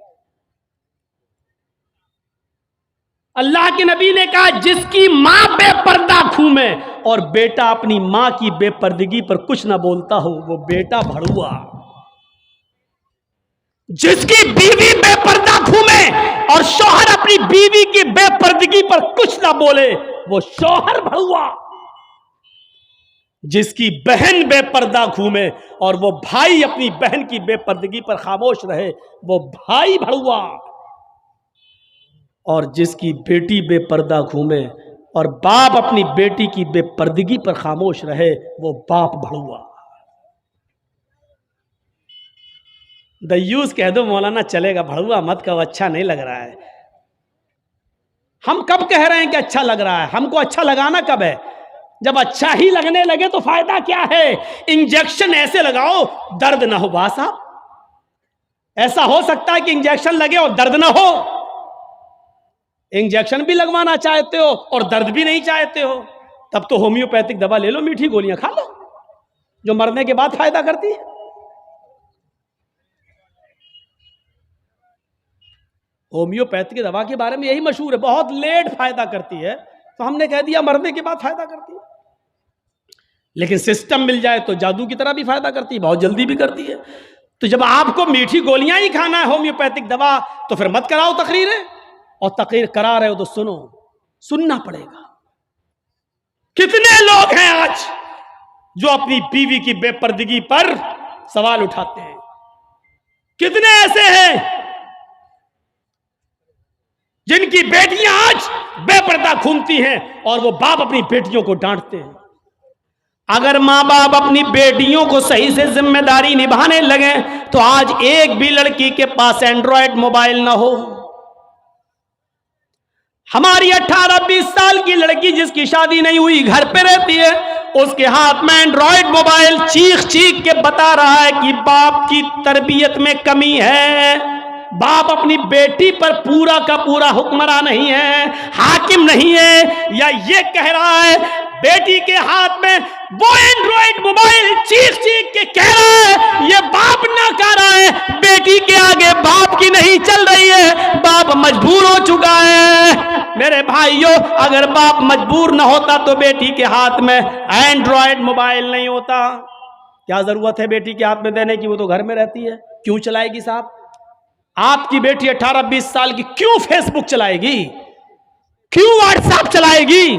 [SPEAKER 1] اللہ کے نبی نے کہا جس کی ماں بے پردہ گھومے اور بیٹا اپنی ماں کی بے پردگی پر کچھ نہ بولتا ہو وہ بیٹا بھڑوا. جس کی بیوی بے پردہ گھومے اور شوہر اپنی بیوی کی بے پردگی پر کچھ نہ بولے وہ شوہر بھڑوا. جس کی بہن بے پردہ گھومے اور وہ بھائی اپنی بہن کی بے پردگی پر خاموش رہے وہ بھائی بھڑوا. اور جس کی بیٹی بے پردہ گھومے اور باپ اپنی بیٹی کی بے پردگی پر خاموش رہے، وہ باپ بھڑوا۔ دیوس کہہ دو مولانا چلے گا، بھڑوا مت کہو، اچھا نہیں لگ رہا ہے۔ ہم کب کہہ رہے ہیں کہ اچھا لگ رہا ہے؟ ہم کو اچھا لگانا کب ہے؟ جب اچھا ہی لگنے لگے تو فائدہ کیا ہے؟ انجیکشن ایسے لگاؤ درد نہ ہو۔ باسا ایسا ہو سکتا ہے کہ انجیکشن لگے اور درد نہ ہو؟ انجیکشن بھی لگوانا چاہتے ہو اور درد بھی نہیں چاہتے ہو، تب تو ہومیوپیتھک دوا لے لو، میٹھی گولیاں کھا لو جو مرنے کے بعد فائدہ کرتی ہے۔ ہومیوپیتھک دوا کے بارے میں یہی مشہور ہے، بہت لیٹ فائدہ کرتی ہے، تو ہم نے کہہ دیا مرنے کے بعد فائدہ کرتی ہے۔ لیکن سسٹم مل جائے تو جادو کی طرح بھی فائدہ کرتی ہے، بہت جلدی بھی کرتی ہے۔ تو جب آپ کو میٹھی گولیاں ہی کھانا ہے ہومیوپیتھک دوا، تو پھر مت کراؤ تقریریں، اور تقریر کرا رہے ہو تو سنو، سننا پڑے گا۔ کتنے لوگ ہیں آج جو اپنی بیوی کی بے پردگی پر سوال اٹھاتے ہیں؟ کتنے ایسے ہیں جن کی بیٹیاں آج بے پردہ گھومتی ہیں اور وہ باپ اپنی بیٹیوں کو ڈانٹتے ہیں؟ اگر ماں باپ اپنی بیٹیوں کو صحیح سے ذمہ داری نبھانے لگیں تو آج ایک بھی لڑکی کے پاس اینڈرائڈ موبائل نہ ہو۔ ہماری 18-20 سال کی لڑکی جس کی شادی نہیں ہوئی گھر پہ رہتی ہے، اس کے ہاتھ میں اینڈرائڈ موبائل، چیخ چیخ کے بتا رہا ہے کہ باپ کی تربیت میں کمی ہے، باپ اپنی بیٹی پر پورا کا پورا حکمراں نہیں ہے، حاکم نہیں ہے، یا یہ کہہ رہا ہے بیٹی کے ہاتھ میں وہ اینڈرائڈ موبائل چیخ چیخ کے کہہ رہا ہے یہ باپ نہ کہہ رہا ہے، بیٹی کے آگے باپ کی نہیں چل رہی ہے، باپ مجبور ہو چکا ہے۔ میرے بھائیوں، اگر باپ مجبور نہ ہوتا تو بیٹی کے ہاتھ میں اینڈرائڈ موبائل نہیں ہوتا۔ کیا ضرورت ہے بیٹی کے ہاتھ میں دینے کی؟ وہ تو گھر میں رہتی ہے، کیوں چلائے گی صاحب؟ آپ کی بیٹی 18-20 سال کی کیوں فیس بک چلائے گی؟ کیوں واٹس ایپ چلائے گی؟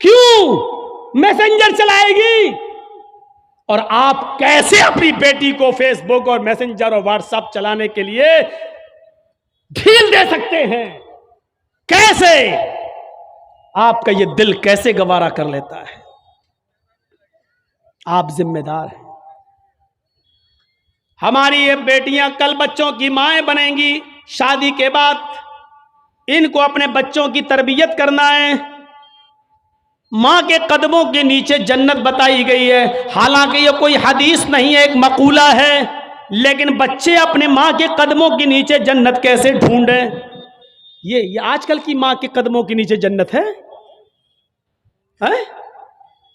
[SPEAKER 1] کیوں میسنجر چلائے گی؟ اور آپ کیسے اپنی بیٹی کو فیس بک اور میسنجر اور واٹس ایپ چلانے کے لیے ڈھیل دے سکتے ہیں؟ کیسے؟ آپ کا یہ دل کیسے گوارا کر لیتا ہے؟ آپ ذمہ دار ہیں۔ ہماری یہ بیٹیاں کل بچوں کی مائیں بنیں گی، شادی کے بعد ان کو اپنے بچوں کی تربیت کرنا ہے۔ ماں کے قدموں کے نیچے جنت بتائی گئی ہے، حالانکہ یہ کوئی حدیث نہیں ہے، ایک مقولہ ہے، لیکن بچے اپنے ماں کے قدموں کے نیچے جنت کیسے ڈھونڈیں؟ یہ آج کل کی ماں کے قدموں کے نیچے جنت ہے؟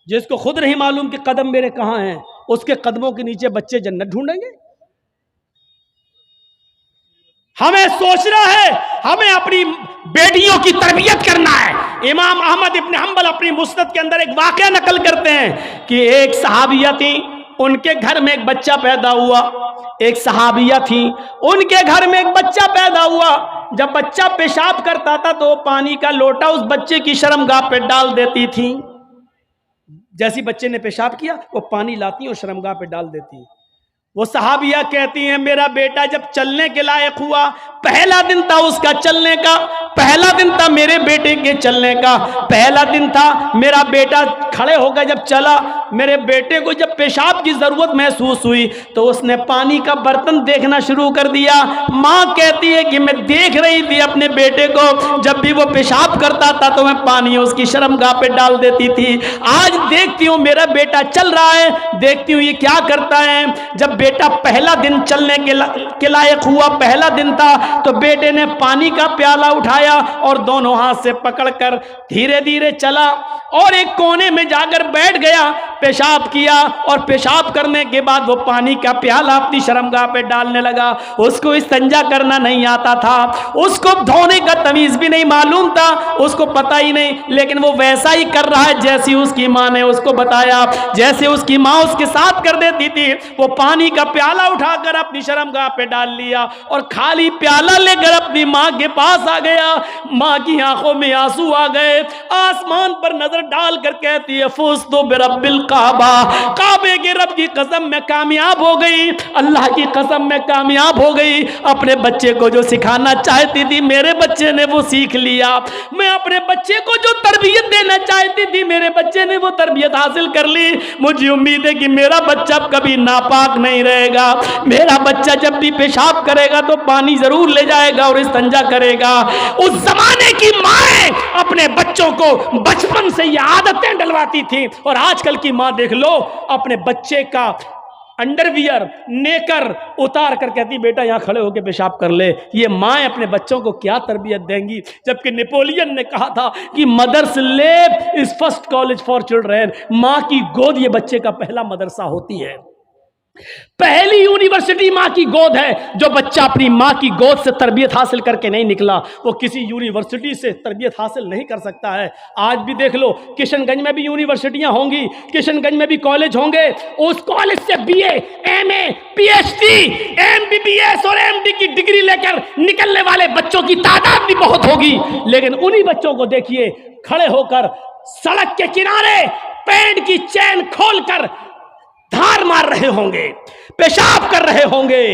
[SPEAKER 1] جس کو خود نہیں معلوم کہ قدم میرے کہاں ہیں، اس کے قدموں کے نیچے بچے جنت ڈھونڈیں گے؟ ہمیں سوچنا ہے، ہمیں اپنی بیٹیوں کی تربیت کرنا ہے۔ امام احمد ابن حنبل اپنی مسند کے اندر ایک واقعہ نقل کرتے ہیں کہ ایک صحابیہ تھی، ان کے گھر میں ایک بچہ پیدا ہوا۔ ایک صحابیہ تھی، ان کے گھر میں ایک بچہ پیدا ہوا۔ جب بچہ پیشاب کرتا تھا تو وہ پانی کا لوٹا اس بچے کی شرمگاہ پہ ڈال دیتی تھی۔ جیسی بچے نے پیشاب کیا وہ پانی لاتی اور شرمگاہ پہ ڈال دیتی۔ وہ صحابیہ کہتی ہیں میرا بیٹا جب چلنے کے لائق ہوا، پہلا دن تھا اس کا چلنے کا، پہلا دن تھا میرے بیٹے کے چلنے کا، پہلا دن تھا میرا بیٹا کھڑے ہو کر جب چلا، میرے بیٹے کو جب پیشاب کی ضرورت محسوس ہوئی تو اس نے پانی کا برتن دیکھنا شروع کر دیا۔ ماں کہتی ہے کہ میں دیکھ رہی تھی اپنے بیٹے کو، جب بھی وہ پیشاب کرتا تھا تو میں پانی اس کی شرمگاہ پہ ڈال دیتی تھی۔ آج دیکھتی ہوں میرا بیٹا چل رہا ہے، دیکھتی ہوں یہ کیا کرتا ہے۔ جب بیٹا پہلا دن چلنے کے لائق ہوا، پہلا دن تھا، تو بیٹے نے پانی کا پیالہ اٹھایا اور دونوں ہاتھ سے پکڑ کر دھیرے دھیرے چلا اور ایک کونے میں جا کر بیٹھ گیا، پیشاب کیا، اور پیشاب کرنے کے بعد وہ پانی کا پیالہ اپنی شرمگاہ پہ ڈالنے لگا۔ اس کو استنجا کرنا نہیں آتا تھا، اس کو دھونے کا تمیز بھی نہیں معلوم تھا، اس کو پتہ ہی نہیں، لیکن وہ ویسا ہی کر رہا ہے جیسی اس کی ماں نے اس کو بتایا، جیسے اس کی ماں اس کے ساتھ کر دیتی تھی۔ وہ پانی کا پیالہ اٹھا کر اپنی شرمگاہ پہ ڈال لیا اور خالی پیالہ لے کر اپنی ماں کے پاس آ گیا۔ ماں کی آنکھوں میں آنسو آ گئے، آسمان پر نظر ڈال کر کہتی ہے فزت برب القیامہ الکعبہ، کعبے کے رب کی قسم میں کامیاب ہو گئی، اللہ کی قسم میں کامیاب ہو گئی، اپنے بچے کو جو سکھانا چاہتی تھی میرے بچے نے وہ سیکھ لیا، میں اپنے بچے کو جو تربیت دینا چاہتی تھی میرے بچے نے وہ تربیت حاصل کر لی۔ مجھے امید ہے کہ میرا بچہ کبھی ناپاک نہیں رہے گا، میرا بچہ جب بھی پیشاب کرے گا تو پانی ضرور لے جائے گا اور استنجا کرے گا۔ اس زمانے کی مائیں اپنے بچوں کو بچپن سے یہ عادتیں ڈلواتی تھیں، اور آج کل کی ماں دیکھ لو اپنے بچے کا انڈر ویئر نیکر اتار کر کہتی بیٹا یہاں کھڑے ہو کے پیشاب کر لے۔ یہ مائیں اپنے بچوں کو کیا تربیت دیں گی؟ جبکہ نیپولین نے کہا تھا کہ مدرس لیپ از فرسٹ کالج فار چلڈرن، ماں کی گود یہ بچے کا پہلا مدرسہ ہوتی ہے، پہلی یونیورسٹی ماں کی گود ہے۔ جو بچہ اپنی ماں کی گود سے تربیت حاصل کر کے نہیں نکلا وہ کسی یونیورسٹی سے تربیت حاصل نہیں کر سکتا ہے۔ آج بھی دیکھ لو کشن گنج میں بھی یونیورسٹیاں ہوں گی، کشن گنج میں بھی کالج ہوں گے، اس کالج سے B A, M A, P H D, M B B S اور ایم ڈی کی ڈگری لے کر نکلنے والے بچوں کی تعداد بھی بہت ہوگی، لیکن انہی بچوں کو دیکھیے کھڑے ہو کر سڑک کے کنارے پینٹ کی چین کھول کر دھار مار رہے ہوں گے، پیشاب کر رہے ہوں گے۔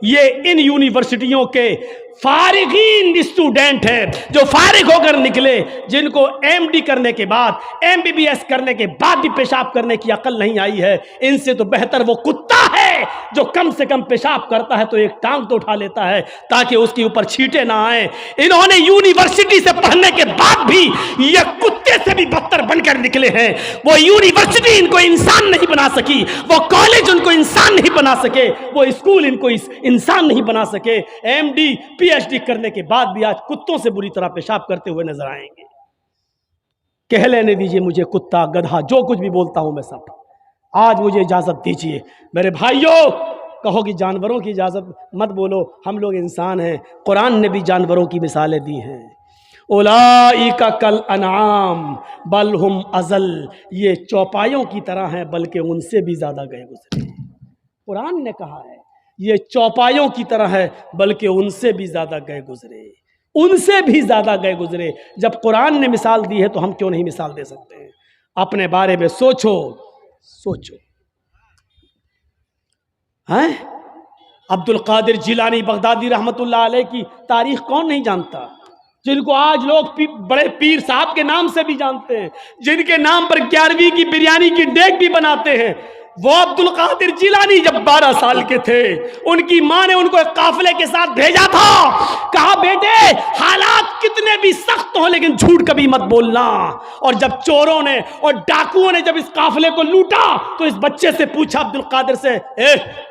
[SPEAKER 1] یہ ان یونیورسٹیوں کے فارغین اسٹوڈنٹ ہیں جو فارغ ہو کر نکلے، جن کو ایم ڈی کرنے کے بعد، ایم بی بی ایس کرنے کے بعد بھی پیشاب کرنے کی عقل نہیں آئی ہے۔ ان سے تو بہتر وہ کتا ہے جو کم سے کم پیشاب کرتا ہے تو ایک ٹانگ تو اٹھا لیتا ہے تاکہ اس کے اوپر چھینٹے نہ آئیں۔ انہوں نے یونیورسٹی سے پڑھنے کے بعد بھی یہ کتے سے بھی بدتر بن کر نکلے ہیں۔ وہ یونیورسٹی ان کو انسان نہیں بنا سکی، وہ کالج ان کو انسان نہیں بنا سکے، وہ اسکول ان کو انسان نہیں بنا سکے۔ M D P H D کرنے کے بعد بھی آج کتوں سے بری طرح پیشاب کرتے ہوئے نظر آئیں گے۔ کہہ لینے دیجئے مجھے کتا، گدھا، جو کچھ بھی بولتا ہوں میں سب، آج مجھے اجازت دیجئے میرے بھائیوں، کہو کہ جانوروں کی اجازت مت بولو، ہم لوگ انسان ہیں، قرآن نے بھی جانوروں کی مثالیں دی ہیں۔ اولئک کالانعام بل ہم اضل، یہ چوپایوں کی طرح ہیں بلکہ ان سے بھی زیادہ گئے گزرے۔ قرآن نے کہا ہے یہ چوپایوں کی طرح ہے بلکہ ان سے بھی زیادہ گئے گزرے، ان سے بھی زیادہ گئے گزرے۔ جب قرآن نے مثال دی ہے تو ہم کیوں نہیں مثال دے سکتے ہیں؟ اپنے بارے میں سوچو، سوچو۔ عبد القادر جیلانی بغدادی رحمت اللہ علیہ کی تاریخ کون نہیں جانتا؟ جن کو آج لوگ بڑے پیر صاحب کے نام سے بھی جانتے ہیں، جن کے نام پر 11ویں کی بریانی کی دیگ بھی بناتے ہیں۔ وہ عبد القادر جیلانی جب 12 سال کے تھے ان کی ماں نے ان کو ایک قافلے کے ساتھ بھیجا تھا، کہا بیٹے حالات کتنے بھی سخت ہوں لیکن جھوٹ کبھی مت بولنا۔ اور جب چوروں نے اور ڈاکوؤں نے جب اس قافلے کو لوٹا تو اس بچے سے پوچھا عبد القادر سے،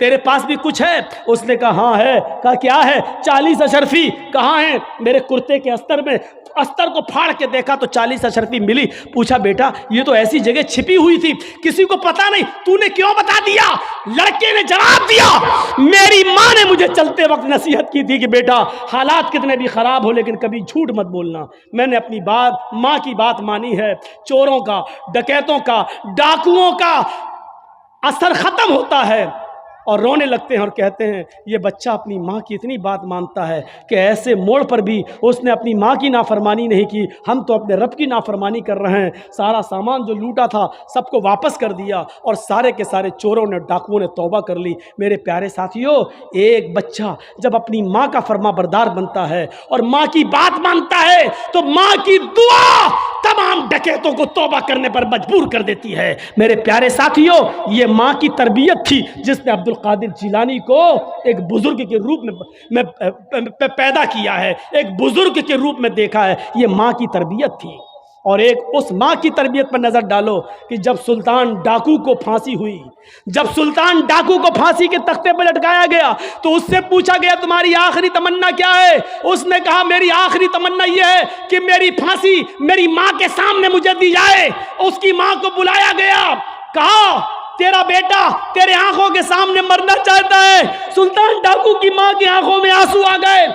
[SPEAKER 1] تیرے پاس بھی کچھ ہے؟ اس نے کہا ہاں ہے۔ کہا کیا ہے؟ 40 اشرفی۔ کہاں ہیں؟ میرے کرتے کے استر میں۔ استر کو پھاڑ کے دیکھا تو 40 اشرفی ملی۔ پوچھا بیٹا یہ تو ایسی جگہ چھپی ہوئی تھی کسی کو پتا نہیں، تو نے کیوں بتا دیا؟ لڑکے نے جواب دیا میری ماں نے مجھے چلتے وقت نصیحت کی تھی کہ بیٹا حالات کتنے بھی خراب ہو لیکن کبھی جھوٹ مت بولنا۔ میں نے اپنی بات، ماں کی بات مانی ہے۔ چوروں کا، ڈکیتوں کا، ڈاکوؤں کا اثر ختم ہوتا ہے اور رونے لگتے ہیں اور کہتے ہیں یہ بچہ اپنی ماں کی اتنی بات مانتا ہے کہ ایسے موڑ پر بھی اس نے اپنی ماں کی نافرمانی نہیں کی، ہم تو اپنے رب کی نافرمانی کر رہے ہیں۔ سارا سامان جو لوٹا تھا سب کو واپس کر دیا اور سارے کے سارے چوروں نے، ڈاکوؤں نے توبہ کر لی۔ میرے پیارے ساتھیوں، ایک بچہ جب اپنی ماں کا فرما بردار بنتا ہے اور ماں کی بات مانتا ہے تو ماں کی دعا تمام ڈکیتوں کو توبہ کرنے پر مجبور کر دیتی ہے۔ میرے پیارے ساتھیوں، یہ ماں کی تربیت تھی جس نے عبد القادر جیلانی کو ایک بزرگ کے روپ میں پیدا کیا ہے، ایک بزرگ کے روپ میں دیکھا ہے۔ یہ ماں کی تربیت تھی۔ اور ایک اس ماں کی تربیت پر نظر ڈالو کہ جب سلطان ڈاکو کو پھانسی ہوئی، جب سلطان ڈاکو کو پھانسی کے تختے پر لٹکایا گیا تو اس سے پوچھا گیا تمہاری آخری تمنا کیا ہے؟ اس نے کہا میری آخری تمنا یہ ہے کہ میری پھانسی میری ماں کے سامنے مجھے دی جائے۔ اس کی ماں کو بلایا گیا، کہا تیرا بیٹا تیرے آنکھوں کے سامنے مرنا چاہتا ہے۔ سلطان ڈاکو کی ماں کی آنکھوں میں آنسو آ گئے۔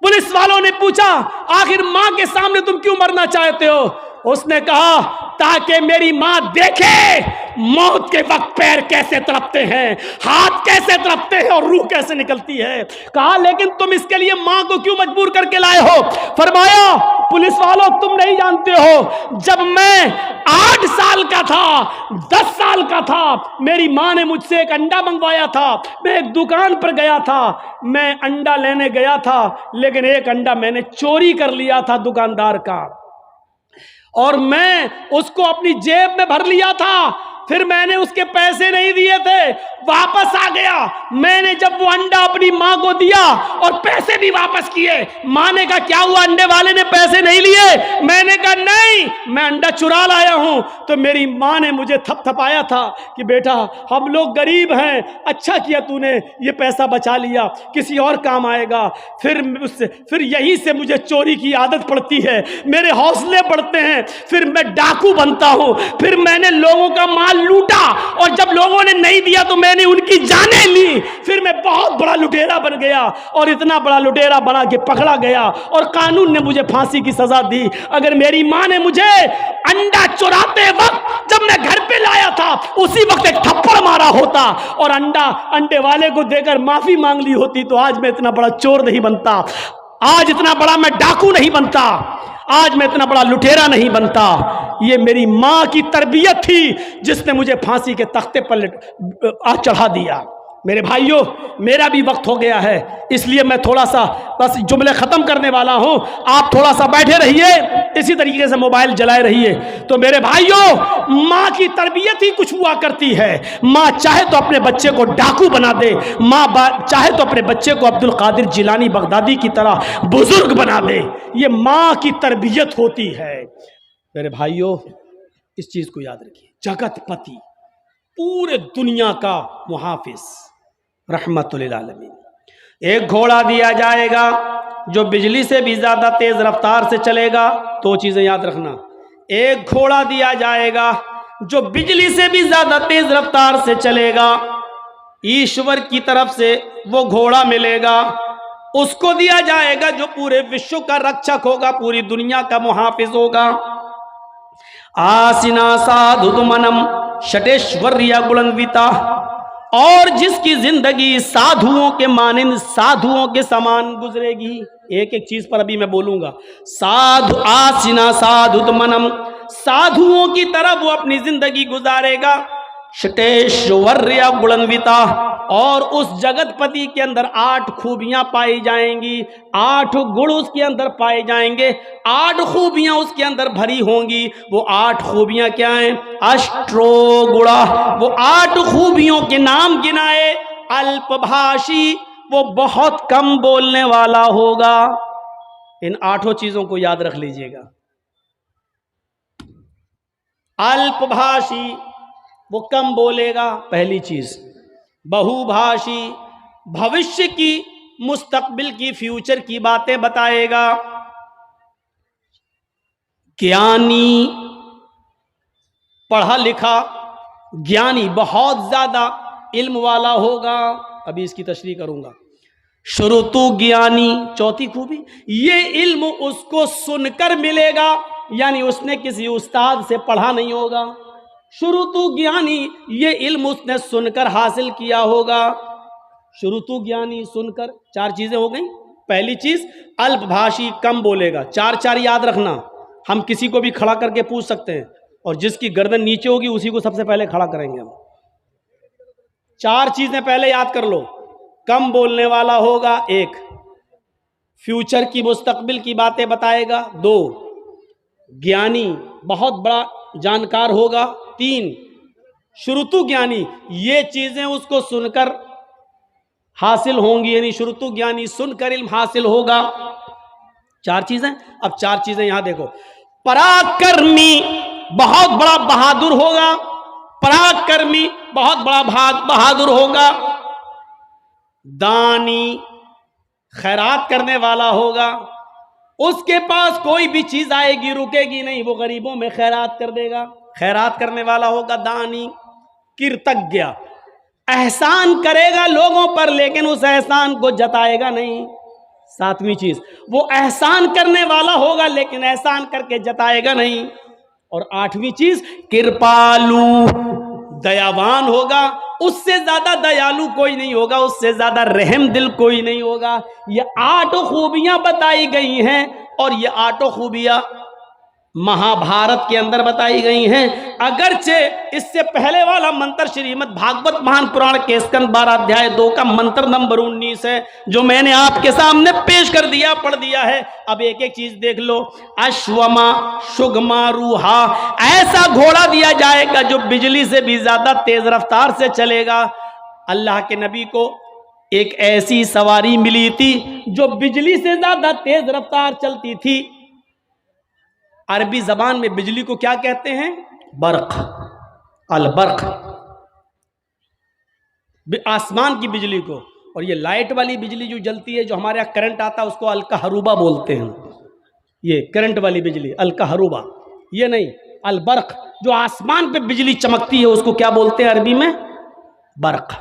[SPEAKER 1] پولیس والوں نے پوچھا آخر ماں کے سامنے تم کیوں مرنا چاہتے ہو؟ اس نے کہا تاکہ میری ماں دیکھے موت کے وقت پیر کیسے تڑپتے ہیں، ہاتھ کیسے تڑپتے ہیں اور روح کیسے نکلتی ہے۔ کہا لیکن تم اس کے لیے ماں کو کیوں مجبور کر کے لائے ہو؟ فرمایا پولیس والوں تم نہیں جانتے ہو، جب میں 8 سال کا تھا، 10 سال کا تھا، میری ماں نے مجھ سے ایک انڈا منگوایا تھا، میں ایک دکان پر گیا تھا، میں انڈا لینے گیا تھا، لیکن ایک انڈا میں نے چوری کر لیا تھا دکاندار کا، اور میں اس کو اپنی جیب میں بھر لیا تھا، پھر میں نے اس کے پیسے نہیں دیے تھے، واپس آ گیا، میں نے جب وہ انڈا اپنی ماں کو دیا اور پیسے بھی واپس کیے، ماں نے کہا کیا ہوا انڈے والے نے پیسے نہیں لیے؟ میں نے کہا نہیں، میں انڈا چرا لایا ہوں۔ تو میری ماں نے مجھے تھپ تھپایا تھا کہ بیٹا ہم لوگ غریب ہیں، اچھا کیا تو نے یہ پیسہ بچا لیا، کسی اور کام آئے گا۔ پھر یہی سے مجھے چوری کی عادت پڑتی ہے، میرے حوصلے بڑھتے ہیں، پھر میں ڈاکو بنتا ہوں، پھر میں نے لوگوں کا مال لوٹا، اور جب لوگوں نے نہیں دیا تو میں نے ان کی جانیں لی، پھر میں بہت بڑا لٹیرا بن گیا، اور اتنا بڑا لٹیرا بنا کہ پکڑا گیا اور قانون نے مجھے پھانسی کی سزا دی۔ اگر میری ماں نے مجھے انڈا چراتے وقت جب میں گھر پہ لایا تھا اسی وقت ایک تھپڑ مارا ہوتا اور انڈے والے کو دے کر معافی مانگ لی ہوتی تو آج میں اتنا بڑا چور نہیں بنتا، آج اتنا بڑا میں ڈاکو نہیں بنتا، آج میں اتنا بڑا لٹیرا نہیں بنتا۔ یہ میری ماں کی تربیت تھی جس نے مجھے پھانسی کے تختے پر چڑھا دیا۔ میرے بھائیوں میرا بھی وقت ہو گیا ہے، اس لیے میں تھوڑا سا بس جملے ختم کرنے والا ہوں، آپ تھوڑا سا بیٹھے رہیے، اسی طریقے سے موبائل جلائے رہیے۔ تو میرے بھائیوں ماں کی تربیت ہی کچھ ہوا کرتی ہے، ماں چاہے تو اپنے بچے کو ڈاکو بنا دے، ماں چاہے تو اپنے بچے کو عبد القادر جیلانی بغدادی کی طرح بزرگ بنا دے، یہ ماں کی تربیت ہوتی ہے۔ میرے بھائیوں اس چیز کو یاد رکھیے، جگت پتی پورے دنیا کا محافظ رحمت للعالمین، ایک گھوڑا دیا جائے گا جو بجلی سے بھی زیادہ تیز رفتار سے چلے گا، دو چیزیں یاد رکھنا، ایک گھوڑا دیا جائے گا جو بجلی سے بھی زیادہ تیز رفتار سے چلے گا، ایشور کی طرف سے وہ گھوڑا ملے گا، اس کو دیا جائے گا جو پورے وشو کا رکشک ہوگا، پوری دنیا کا محافظ ہوگا۔ آسنا سادھمنم شٹیشوریا گلنویتا، اور جس کی زندگی سادھوؤں کے مانند سادھوؤں کے سامان گزرے گی۔ ایک ایک چیز پر ابھی میں بولوں گا۔ سادھو آسنا سادھمنم، سادھوؤں کی طرح وہ اپنی زندگی گزارے گا۔ شٹیشوریا گلنویتا، اور اس جگت پتی کے اندر 8 خوبیاں پائی جائیں گی، 8 گڑ اس کے اندر پائے جائیں گے، 8 خوبیاں اس کے اندر بھری ہوں گی۔ وہ 8 خوبیاں کیا ہیں؟ اشٹرو گڑا، وہ 8 خوبیوں کے نام گنائے۔ الپ بھاشی، وہ بہت کم بولنے والا ہوگا۔ ان 8 چیزوں کو یاد رکھ لیجئے گا۔ الپ بھاشی، وہ کم بولے گا، پہلی چیز۔ بہو بھاشی، بھوشیہ کی، مستقبل کی، فیوچر کی باتیں بتائے گا۔ گیانی، پڑھا لکھا، گیانی، بہت زیادہ علم والا ہوگا، ابھی اس کی تشریح کروں گا۔ شروتو گیانی، چوتھی خوبی، یہ علم اس کو سن کر ملے گا، یعنی اس نے کسی استاد سے پڑھا نہیں ہوگا۔ شروتو گیانی، یہ علم اس نے سن کر حاصل کیا ہوگا۔ شروتو گیانی، سن کر، 4 چیزیں ہو گئیں۔ پہلی چیز الپ بھاشی، کم بولے گا، 4 یاد رکھنا۔ ہم کسی کو بھی کھڑا کر کے پوچھ سکتے ہیں، اور جس کی گردن نیچے ہوگی اسی کو سب سے پہلے کھڑا کریں گے ہم۔ 4 چیزیں پہلے یاد کر لو۔ کم بولنے والا ہوگا، 1۔ فیوچر کی، مستقبل کی باتیں بتائے گا، 2۔ گیانی، بہت بڑا جانکار ہوگا، 3۔ شروتو گیانی، یہ چیزیں اس کو سن کر حاصل ہوں گی، یعنی شروتو گیانی، سن کر علم حاصل ہوگا۔ 4 چیزیں۔ اب 4 چیزیں یہاں دیکھو۔ پراکرمی، بہت بڑا بہادر ہوگا، پراکرمی، بہت بڑا بہادر ہوگا۔ دانی، خیرات کرنے والا ہوگا، اس کے پاس کوئی بھی چیز آئے گی رکے گی نہیں، وہ غریبوں میں خیرات کر دے گا، خیرات کرنے والا ہوگا۔ دانی، کرتگیہ، احسان کرے گا لوگوں پر لیکن اس احسان کو جتائے گا نہیں۔ 7ویں چیز، وہ احسان کرنے والا ہوگا لیکن احسان کر کے جتائے گا نہیں۔ اور 8ویں چیز کرپالو، دیاوان ہوگا، اس سے زیادہ دیالو کوئی نہیں ہوگا، اس سے زیادہ رحم دل کوئی نہیں ہوگا۔ یہ 8 خوبیاں بتائی گئی ہیں، اور یہ 8 خوبیاں مہابھارت کے اندر بتائی گئی ہیں۔ اگرچہ اس سے پہلے والا منتر شریمد بھاگوت مہان پران کے اسکند 12 ادھیائے 2 کا منتر نمبر 19 ہے، جو میں نے آپ کے سامنے پیش کر دیا، پڑھ دیا ہے۔ اب ایک ایک چیز دیکھ لو۔ اشوما شگما روحا، ایسا گھوڑا دیا جائے گا جو بجلی سے بھی زیادہ تیز رفتار سے چلے گا۔ اللہ کے نبی کو ایک ایسی سواری ملی تھی جو بجلی سے زیادہ تیز رفتار چلتی تھی۔ عربی زبان میں بجلی کو کیا کہتے ہیں؟ برق، البرق، آسمان کی بجلی کو۔ اور یہ لائٹ والی بجلی جو جلتی ہے، جو ہمارے یہاں کرنٹ آتا ہے، اس کو الکہروبا بولتے ہیں۔ یہ کرنٹ والی بجلی الکہروبا، یہ نہیں، البرق، جو آسمان پہ بجلی چمکتی ہے اس کو کیا بولتے ہیں عربی میں؟ برق۔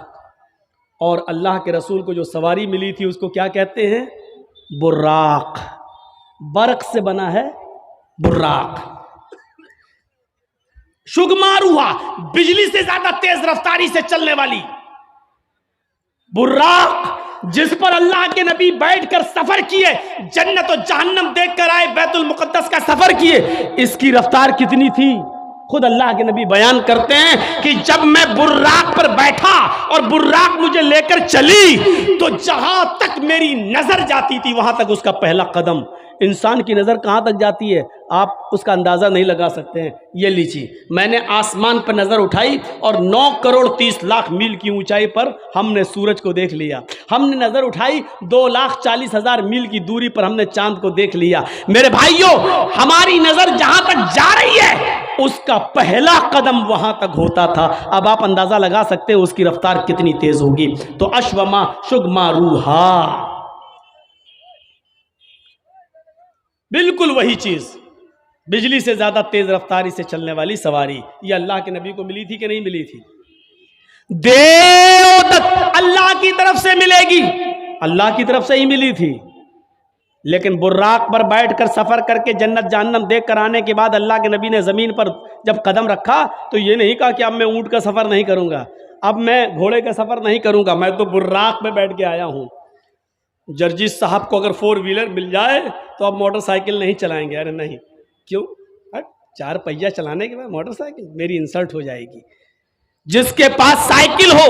[SPEAKER 1] اور اللہ کے رسول کو جو سواری ملی تھی اس کو کیا کہتے ہیں؟ براق۔ برق سے بنا ہے براق۔ شگماروہا، بجلی سے زیادہ تیز رفتاری سے چلنے والی براق، جس پر اللہ کے نبی بیٹھ کر سفر کیے، جنت و جہنم دیکھ کر آئے، بیت المقدس کا سفر کیے۔ اس کی رفتار کتنی تھی؟ خود اللہ کے نبی بیان کرتے ہیں کہ جب میں براق پر بیٹھا اور براق مجھے لے کر چلی تو جہاں تک میری نظر جاتی تھی وہاں تک اس کا پہلا قدم۔ انسان کی نظر کہاں تک جاتی ہے آپ اس کا اندازہ نہیں لگا سکتے ہیں۔ یہ لیجیے، میں نے آسمان پر نظر اٹھائی اور 9 کروڑ 30 لاکھ میل کی اونچائی پر ہم نے سورج کو دیکھ لیا۔ ہم نے نظر اٹھائی 2,40,000 میل کی دوری پر ہم نے چاند کو دیکھ لیا۔ میرے بھائیوں، ہماری نظر جہاں تک جا رہی ہے اس کا پہلا قدم وہاں تک ہوتا تھا۔ اب آپ اندازہ لگا سکتے ہیں اس کی رفتار کتنی تیز ہوگی۔ تو اشوما شگما روحا، بالکل وہی چیز، بجلی سے زیادہ تیز رفتاری سے چلنے والی سواری، یہ اللہ کے نبی کو ملی تھی کہ نہیں ملی تھی؟ دیودت اللہ کی طرف سے ملے گی، اللہ کی طرف سے ہی ملی تھی۔ لیکن براق پر بیٹھ کر سفر کر کے جنت جہنم دیکھ کر آنے کے بعد اللہ کے نبی نے زمین پر جب قدم رکھا تو یہ نہیں کہا کہ اب میں اونٹ کا سفر نہیں کروں گا، اب میں گھوڑے کا سفر نہیں کروں گا، میں تو براق میں بیٹھ کے آیا ہوں۔ جرجیس صاحب کو اگر 4 ویلر مل جائے تو اب موٹر سائیکل نہیں چلائیں گے۔ ارے نہیں، کیوں؟ 4 پہیہ چلانے کے بعد موٹر سائیکل، میری انسلٹ ہو جائے گی۔ جس کے پاس سائیکل ہو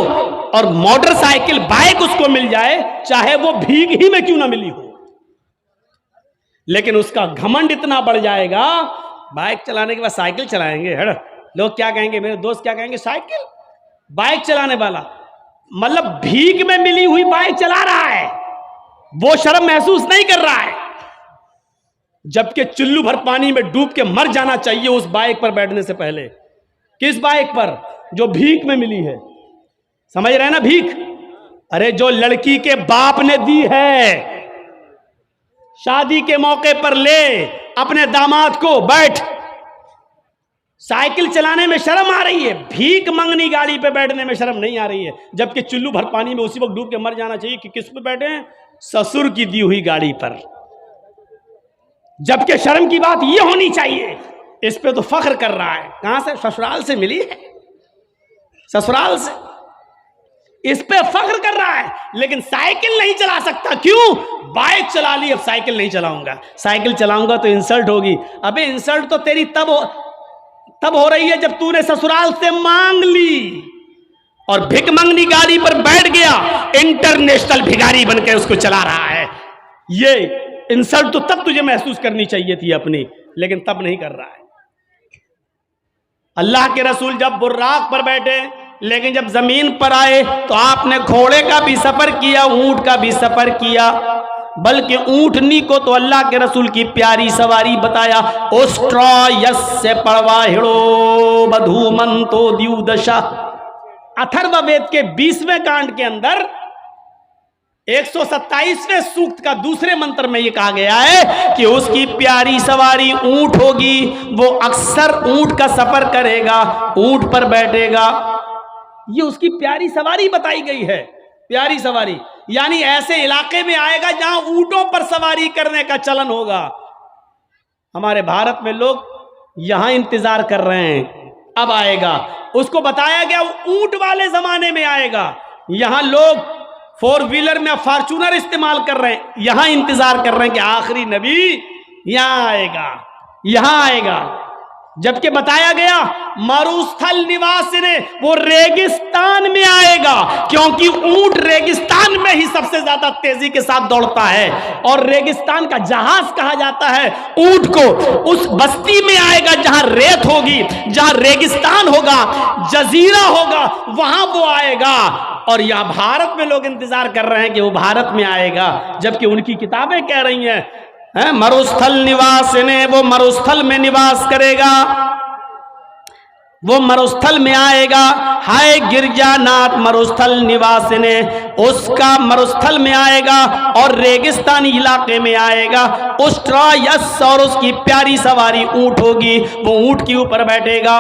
[SPEAKER 1] اور موٹر سائیکل بائک اس کو مل جائے، چاہے وہ بھیگ ہی میں کیوں نہ ملی ہو، لیکن اس کا گھمنڈ اتنا بڑھ جائے گا، بائک چلانے کے بعد سائیکل چلائیں گے۔ لوگ کیا کہیں گے، میرے دوست کیا کہیں گے، سائیکل بائک چلانے والا، مطلب بھیگ میں ملی ہوئی بائک چلا رہا ہے، وہ شرم محسوس نہیں کر رہا ہے، جبکہ چلو بھر پانی میں ڈوب کے مر جانا چاہیے اس بائک پر بیٹھنے سے پہلے۔ کس بائک پر؟ جو بھیک میں ملی ہے۔ سمجھ رہے ہیں نا بھیک؟ ارے جو لڑکی کے باپ نے دی ہے، شادی کے موقع پر لے اپنے داماد کو، بیٹھ، سائیکل چلانے میں شرم آ رہی ہے، بھیک منگنی گاڑی پہ بیٹھنے میں شرم نہیں آ رہی ہے، جبکہ چلو بھر پانی میں اسی وقت ڈوب کے مر جانا چاہیے کہ کس پہ بیٹھے ہیں؟ سسر کی دی ہوئی گاڑی پر۔ جبکہ شرم کی بات یہ ہونی چاہیے، اس پہ تو فخر کر رہا ہے، کہاں سے؟ سسرال سے ملی ہے، سسرال سے، اس پہ فخر کر رہا ہے، لیکن سائیکل نہیں چلا سکتا۔ کیوں؟ بائک چلا لی، اب سائیکل نہیں چلاؤں گا، سائیکل چلاؤں گا تو انسلٹ ہوگی۔ ابے انسلٹ تو تیری تب ہو رہی ہے جب تو نے سسرال سے مانگ لی اور بھک منگنی گاڑی پر بیٹھ گیا، انٹرنیشنل بھکاری بن کے اس کو چلا رہا ہے۔ یہ انسلٹ تو تب تجھے محسوس کرنی چاہیے تھی اپنی، لیکن تب نہیں کر رہا ہے۔ اللہ کے رسول جب براق پر بیٹھے، لیکن جب زمین پر آئے تو آپ نے گھوڑے کا بھی سفر کیا، اونٹ کا بھی سفر کیا، بلکہ اونٹنی کو تو اللہ کے رسول کی پیاری سواری بتایا۔ اوسٹرا یس سے پڑوا ہڑو بدھو منتو دیو دشا، اتھرو وید کے 20ویں کانڈ کے اندر 127ویں سوکت کا دوسرے منتر میں یہ کہا گیا ہے کہ اس کی پیاری سواری اونٹ ہوگی، وہ اکثر اونٹ کا سفر کرے گا، اونٹ پر بیٹھے گا۔ یہ اس کی پیاری سواری بتائی گئی ہے، پیاری سواری، یعنی ایسے علاقے میں آئے گا جہاں اونٹوں پر سواری کرنے کا چلن ہوگا۔ ہمارے بھارت میں لوگ یہاں انتظار کر رہے ہیں، اب آئے گا۔ اس کو بتایا گیا اونٹ والے زمانے میں آئے گا، یہاں لوگ 4 ویلر میں فارچونر استعمال کر رہے ہیں، یہاں انتظار کر رہے ہیں کہ آخری نبی یہاں آئے گا، یہاں آئے گا۔ جبکہ بتایا گیا مروستھل نواسنے، وہ ریگستان میں آئے گا، کیونکہ اونٹ ریگستان میں ہی سب سے زیادہ تیزی کے ساتھ دوڑتا ہے، اور ریگستان کا جہاز کہا جاتا ہے اونٹ کو۔ اس بستی میں آئے گا جہاں ریت ہوگی، جہاں ریگستان ہوگا، جزیرہ ہوگا، وہاں وہ آئے گا۔ اور یہاں بھارت میں لوگ انتظار کر رہے ہیں کہ وہ بھارت میں آئے گا، جبکہ ان کی کتابیں کہہ رہی ہیں مروستھل نواس نے، وہ مروستھل میں نواس کرے گا، وہ مروستھل میں آئے گا۔ ہائے گرجا ناتھ مروستھل نواس نے، اس کا مروستھل میں آئے گا اور ریگستانی علاقے میں آئے گا۔ اسٹرا یس، اور اس کی پیاری سواری اونٹ ہوگی، وہ اونٹ کے اوپر بیٹھے گا۔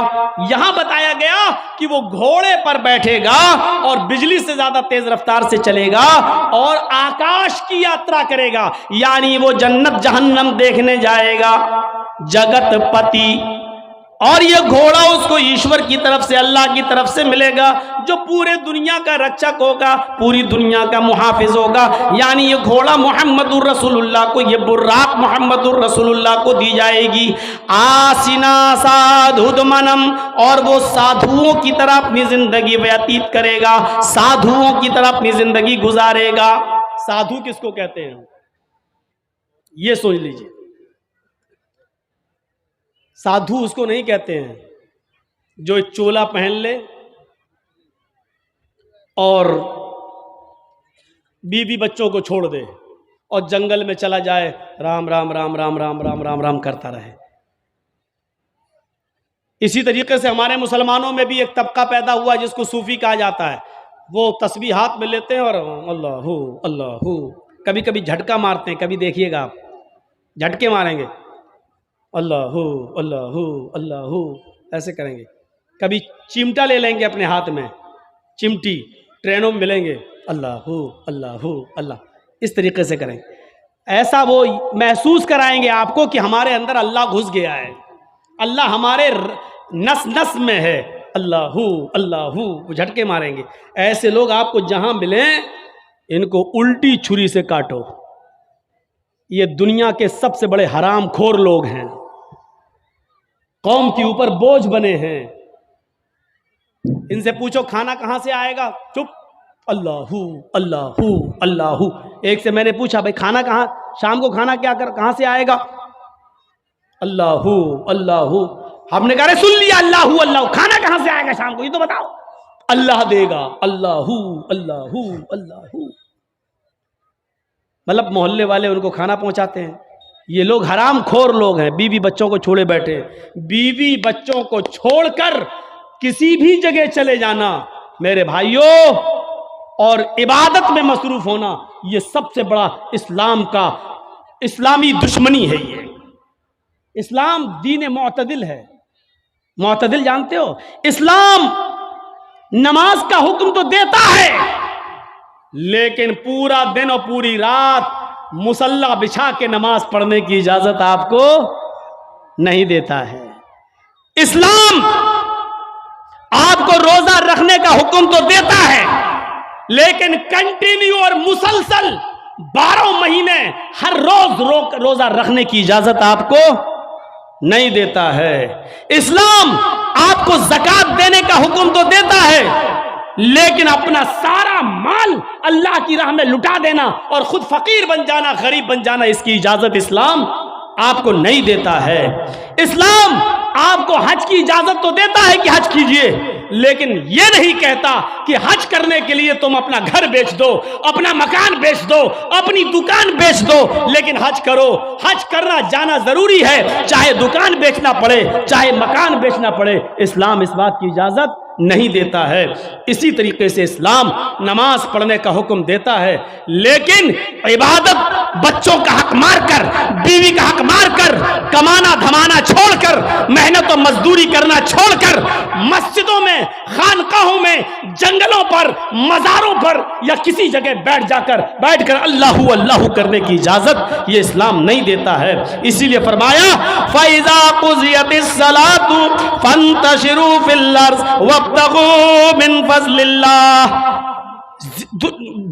[SPEAKER 1] یہاں بتایا گیا کہ وہ گھوڑے پر بیٹھے گا اور بجلی سے زیادہ تیز رفتار سے چلے گا اور آکاش کی یاترا کرے گا، یعنی وہ جنت جہنم دیکھنے جائے گا۔ جگت پتی، اور یہ گھوڑا اس کو ایشور کی طرف سے، اللہ کی طرف سے ملے گا، جو پورے دنیا کا رکشک ہوگا، پوری دنیا کا محافظ ہوگا۔ یعنی یہ گھوڑا محمد الرسول اللہ کو، یہ براق محمد الرسول اللہ کو دی جائے گی۔ آسنا سادھودمنم، اور وہ سادھوؤں کی طرح اپنی زندگی ویتیت کرے گا، سادھوؤں کی طرح اپنی زندگی گزارے گا۔ سادھو کس کو کہتے ہیں یہ سوچ لیجئے۔ سادھو اس کو نہیں کہتے ہیں جو چولا پہن لے اور بیوی بچوں کو چھوڑ دے اور جنگل میں چلا جائے، رام رام رام رام رام رام رام رام کرتا رہے۔ اسی طریقے سے ہمارے مسلمانوں میں بھی ایک طبقہ پیدا ہوا جس کو صوفی کہا جاتا ہے۔ وہ تسبیح ہاتھ میں لیتے ہیں اور اللہ اللہ، کبھی کبھی جھٹکا مارتے ہیں، کبھی دیکھیے گا آپ جھٹکے ماریں گے، اللہ اللہ اللہ ایسے کریں گے۔ کبھی چمٹا لے لیں گے اپنے ہاتھ میں، چمٹی، ٹرینوں میں ملیں گے، اللہ اللہ اللہ، اس طریقے سے کریں۔ ایسا وہ محسوس کرائیں گے آپ کو کہ ہمارے اندر اللہ گھس گیا ہے، اللہ ہمارے نس نس میں ہے، اللہ اللہ، وہ جھٹکے ماریں گے۔ ایسے لوگ آپ کو جہاں ملیں ان کو الٹی چھری سے کاٹو، یہ دنیا کے سب سے بڑے حرام خور لوگ ہیں، قوم کے اوپر بوجھ بنے ہیں۔ ان سے پوچھو کھانا کہاں سے آئے گا، چپ، اللہ اللہ اللہ۔ ایک سے میں نے پوچھا بھائی کھانا کہاں، شام کو کھانا کہاں سے آئے گا، اللہ اللہ۔ ہم نے کہا رے سن لیا، اللہ اللہ، کھانا کہاں سے آئے گا شام کو، یہ تو بتاؤ، اللہ دے گا، اللہ اللہ اللہ۔ مطلب محلے والے ان کو کھانا پہنچاتے ہیں۔ یہ لوگ حرام خور لوگ ہیں، بیوی بچوں کو چھوڑے بیٹھے۔ بیوی بچوں کو چھوڑ کر کسی بھی جگہ چلے جانا میرے بھائیوں، اور عبادت میں مصروف ہونا، یہ سب سے بڑا اسلام کا، اسلامی دشمنی ہے۔ یہ اسلام دین معتدل ہے۔ معتدل جانتے ہو، اسلام نماز کا حکم تو دیتا ہے لیکن پورا دن اور پوری رات مصلی بچھا کے نماز پڑھنے کی اجازت آپ کو نہیں دیتا ہے۔ اسلام آپ کو روزہ رکھنے کا حکم تو دیتا ہے لیکن کنٹینیو اور مسلسل 12 مہینے ہر روز روزہ رکھنے کی اجازت آپ کو نہیں دیتا ہے۔ اسلام آپ کو زکوٰۃ دینے کا حکم تو دیتا ہے لیکن اپنا سارا مال اللہ کی راہ میں لٹا دینا اور خود فقیر بن جانا، غریب بن جانا، اس کی اجازت اسلام آپ کو نہیں دیتا ہے۔ اسلام آپ کو حج کی اجازت تو دیتا ہے کہ حج کیجئے، لیکن یہ نہیں کہتا کہ حج کرنے کے لیے تم اپنا گھر بیچ دو، اپنا مکان بیچ دو، اپنی دکان بیچ دو، لیکن حج کرو۔ حج کرنا جانا ضروری ہے، چاہے دکان بیچنا پڑے، چاہے مکان بیچنا پڑے، اسلام اس بات کی اجازت نہیں دیتا ہے۔ اسی طریقے سے اسلام نماز پڑھنے کا حکم دیتا ہے لیکن عبادت، بچوں کا حق مار کر، بیوی کا حق مار کر، کمانا دھمانا چھوڑ کر، محنت و مزدوری کرنا چھوڑ کر، مسجدوں میں، خانقاہوں میں، جنگلوں پر، مزاروں پر یا کسی جگہ بیٹھ کر اللہ اللہ کرنے کی اجازت یہ اسلام نہیں دیتا ہے. اسی لیے فرمایا فَإِذَا قُضِيَتِ الصَّلَاةُ فَانْتَشِرُوا فِي الْأَرْضِ وَابْتَغُوا مِنْ فَضْلِ اللَّهِ.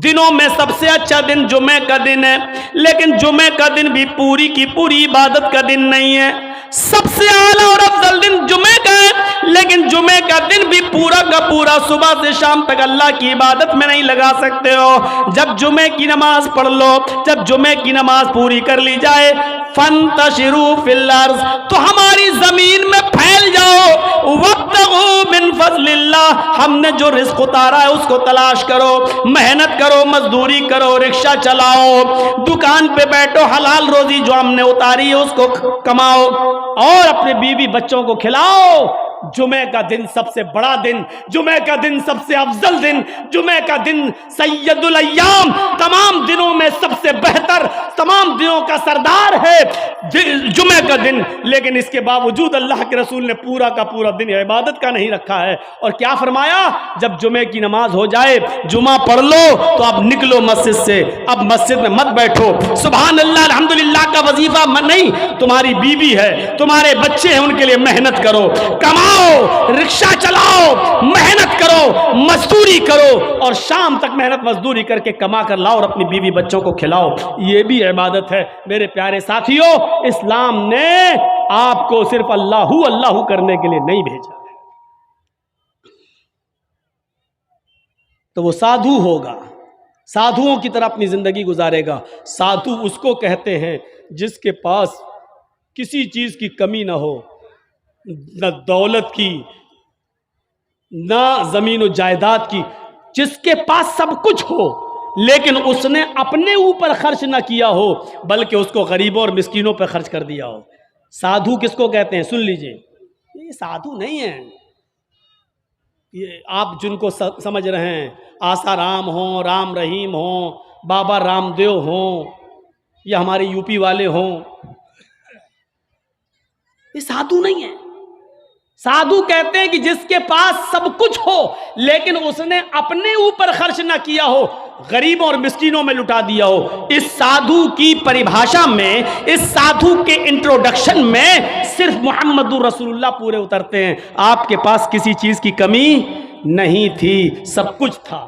[SPEAKER 1] دنوں میں سب سے اچھا دن جمعہ کا دن ہے، لیکن جمعہ کا دن بھی پوری کی پوری عبادت کا دن نہیں ہے. سب سے اعلیٰ اور افضل دن جمعہ کا ہے، لیکن جمعہ کا دن بھی پورا کا پورا صبح سے شام تک اللہ کی عبادت میں نہیں لگا سکتے ہو. جب جمعہ کی نماز پڑھ لو، جب جمعہ کی نماز پوری کر لی جائے، فَانْتَشِرُوا فِي الْأَرْضِ، تو ہماری زمین میں پھیل جاؤ. وَابْتَغُوا مِنْ فَضْلِ اللَّهِ، ہم نے جو رزق اتارا ہے اس کو تلاش کرو، محنت کرو، مزدوری کرو، رکشہ چلاؤ، دکان پہ بیٹھو، حلال روزی جو ہم نے اتاری ہے اس کو کماؤ اور اپنے بیوی بچوں کو کھلاؤ. جمعہ کا دن سب سے بڑا دن، جمعہ کا دن سب سے افضل دن، جمعہ کا دن سید الایام، تمام دنوں میں سب سے بہتر، تمام دنوں کا سردار ہے جمعہ کا دن. لیکن اس کے باوجود اللہ کے رسول نے پورا کا پورا دن عبادت کا نہیں رکھا ہے. اور کیا فرمایا؟ جب جمعہ کی نماز ہو جائے، جمعہ پڑھ لو تو اب نکلو مسجد سے، اب مسجد میں مت بیٹھو. سبحان اللہ الحمدللہ کا وظیفہ نہیں، تمہاری بیوی ہے، تمہارے بچے ہیں، ان کے لیے محنت کرو، کماؤ، رکشہ چلاؤ، محنت کرو، مزدوری کرو اور شام تک محنت مزدوری کر کے کما کر لاؤ اور اپنی بیوی بچوں کو کھلاؤ. یہ بھی عبادت ہے. میرے پیارے ساتھیوں، اسلام نے آپ کو صرف اللہ اللہ کرنے کے لیے نہیں بھیجا. تو وہ سادھو ہوگا، سادھوؤں کی طرح اپنی زندگی گزارے گا. سادھو اس کو کہتے ہیں جس کے پاس کسی چیز کی کمی نہ ہو، نہ دولت کی، نہ زمین و جائیداد کی، جس کے پاس سب کچھ ہو لیکن اس نے اپنے اوپر خرچ نہ کیا ہو بلکہ اس کو غریبوں اور مسکینوں پہ خرچ کر دیا ہو. سادھو کس کو کہتے ہیں؟ سن لیجئے، یہ سادھو نہیں ہیں یہ آپ جن کو سمجھ رہے ہیں، آسا رام ہوں، رام رحیم ہوں، بابا رام دیو ہوں، یا ہمارے یو پی والے ہوں، یہ سادھو نہیں ہیں. سادھو کہتے ہیں کہ جس کے پاس سب کچھ ہو لیکن اس نے اپنے اوپر خرچ نہ کیا ہو، غریبوں اور مسکینوں میں لٹا دیا ہو. اس سادھو کی پریبھاشا میں، اس سادھو کے انٹروڈکشن میں صرف محمد رسول اللہ پورے اترتے ہیں. آپ کے پاس کسی چیز کی کمی نہیں تھی، سب کچھ تھا.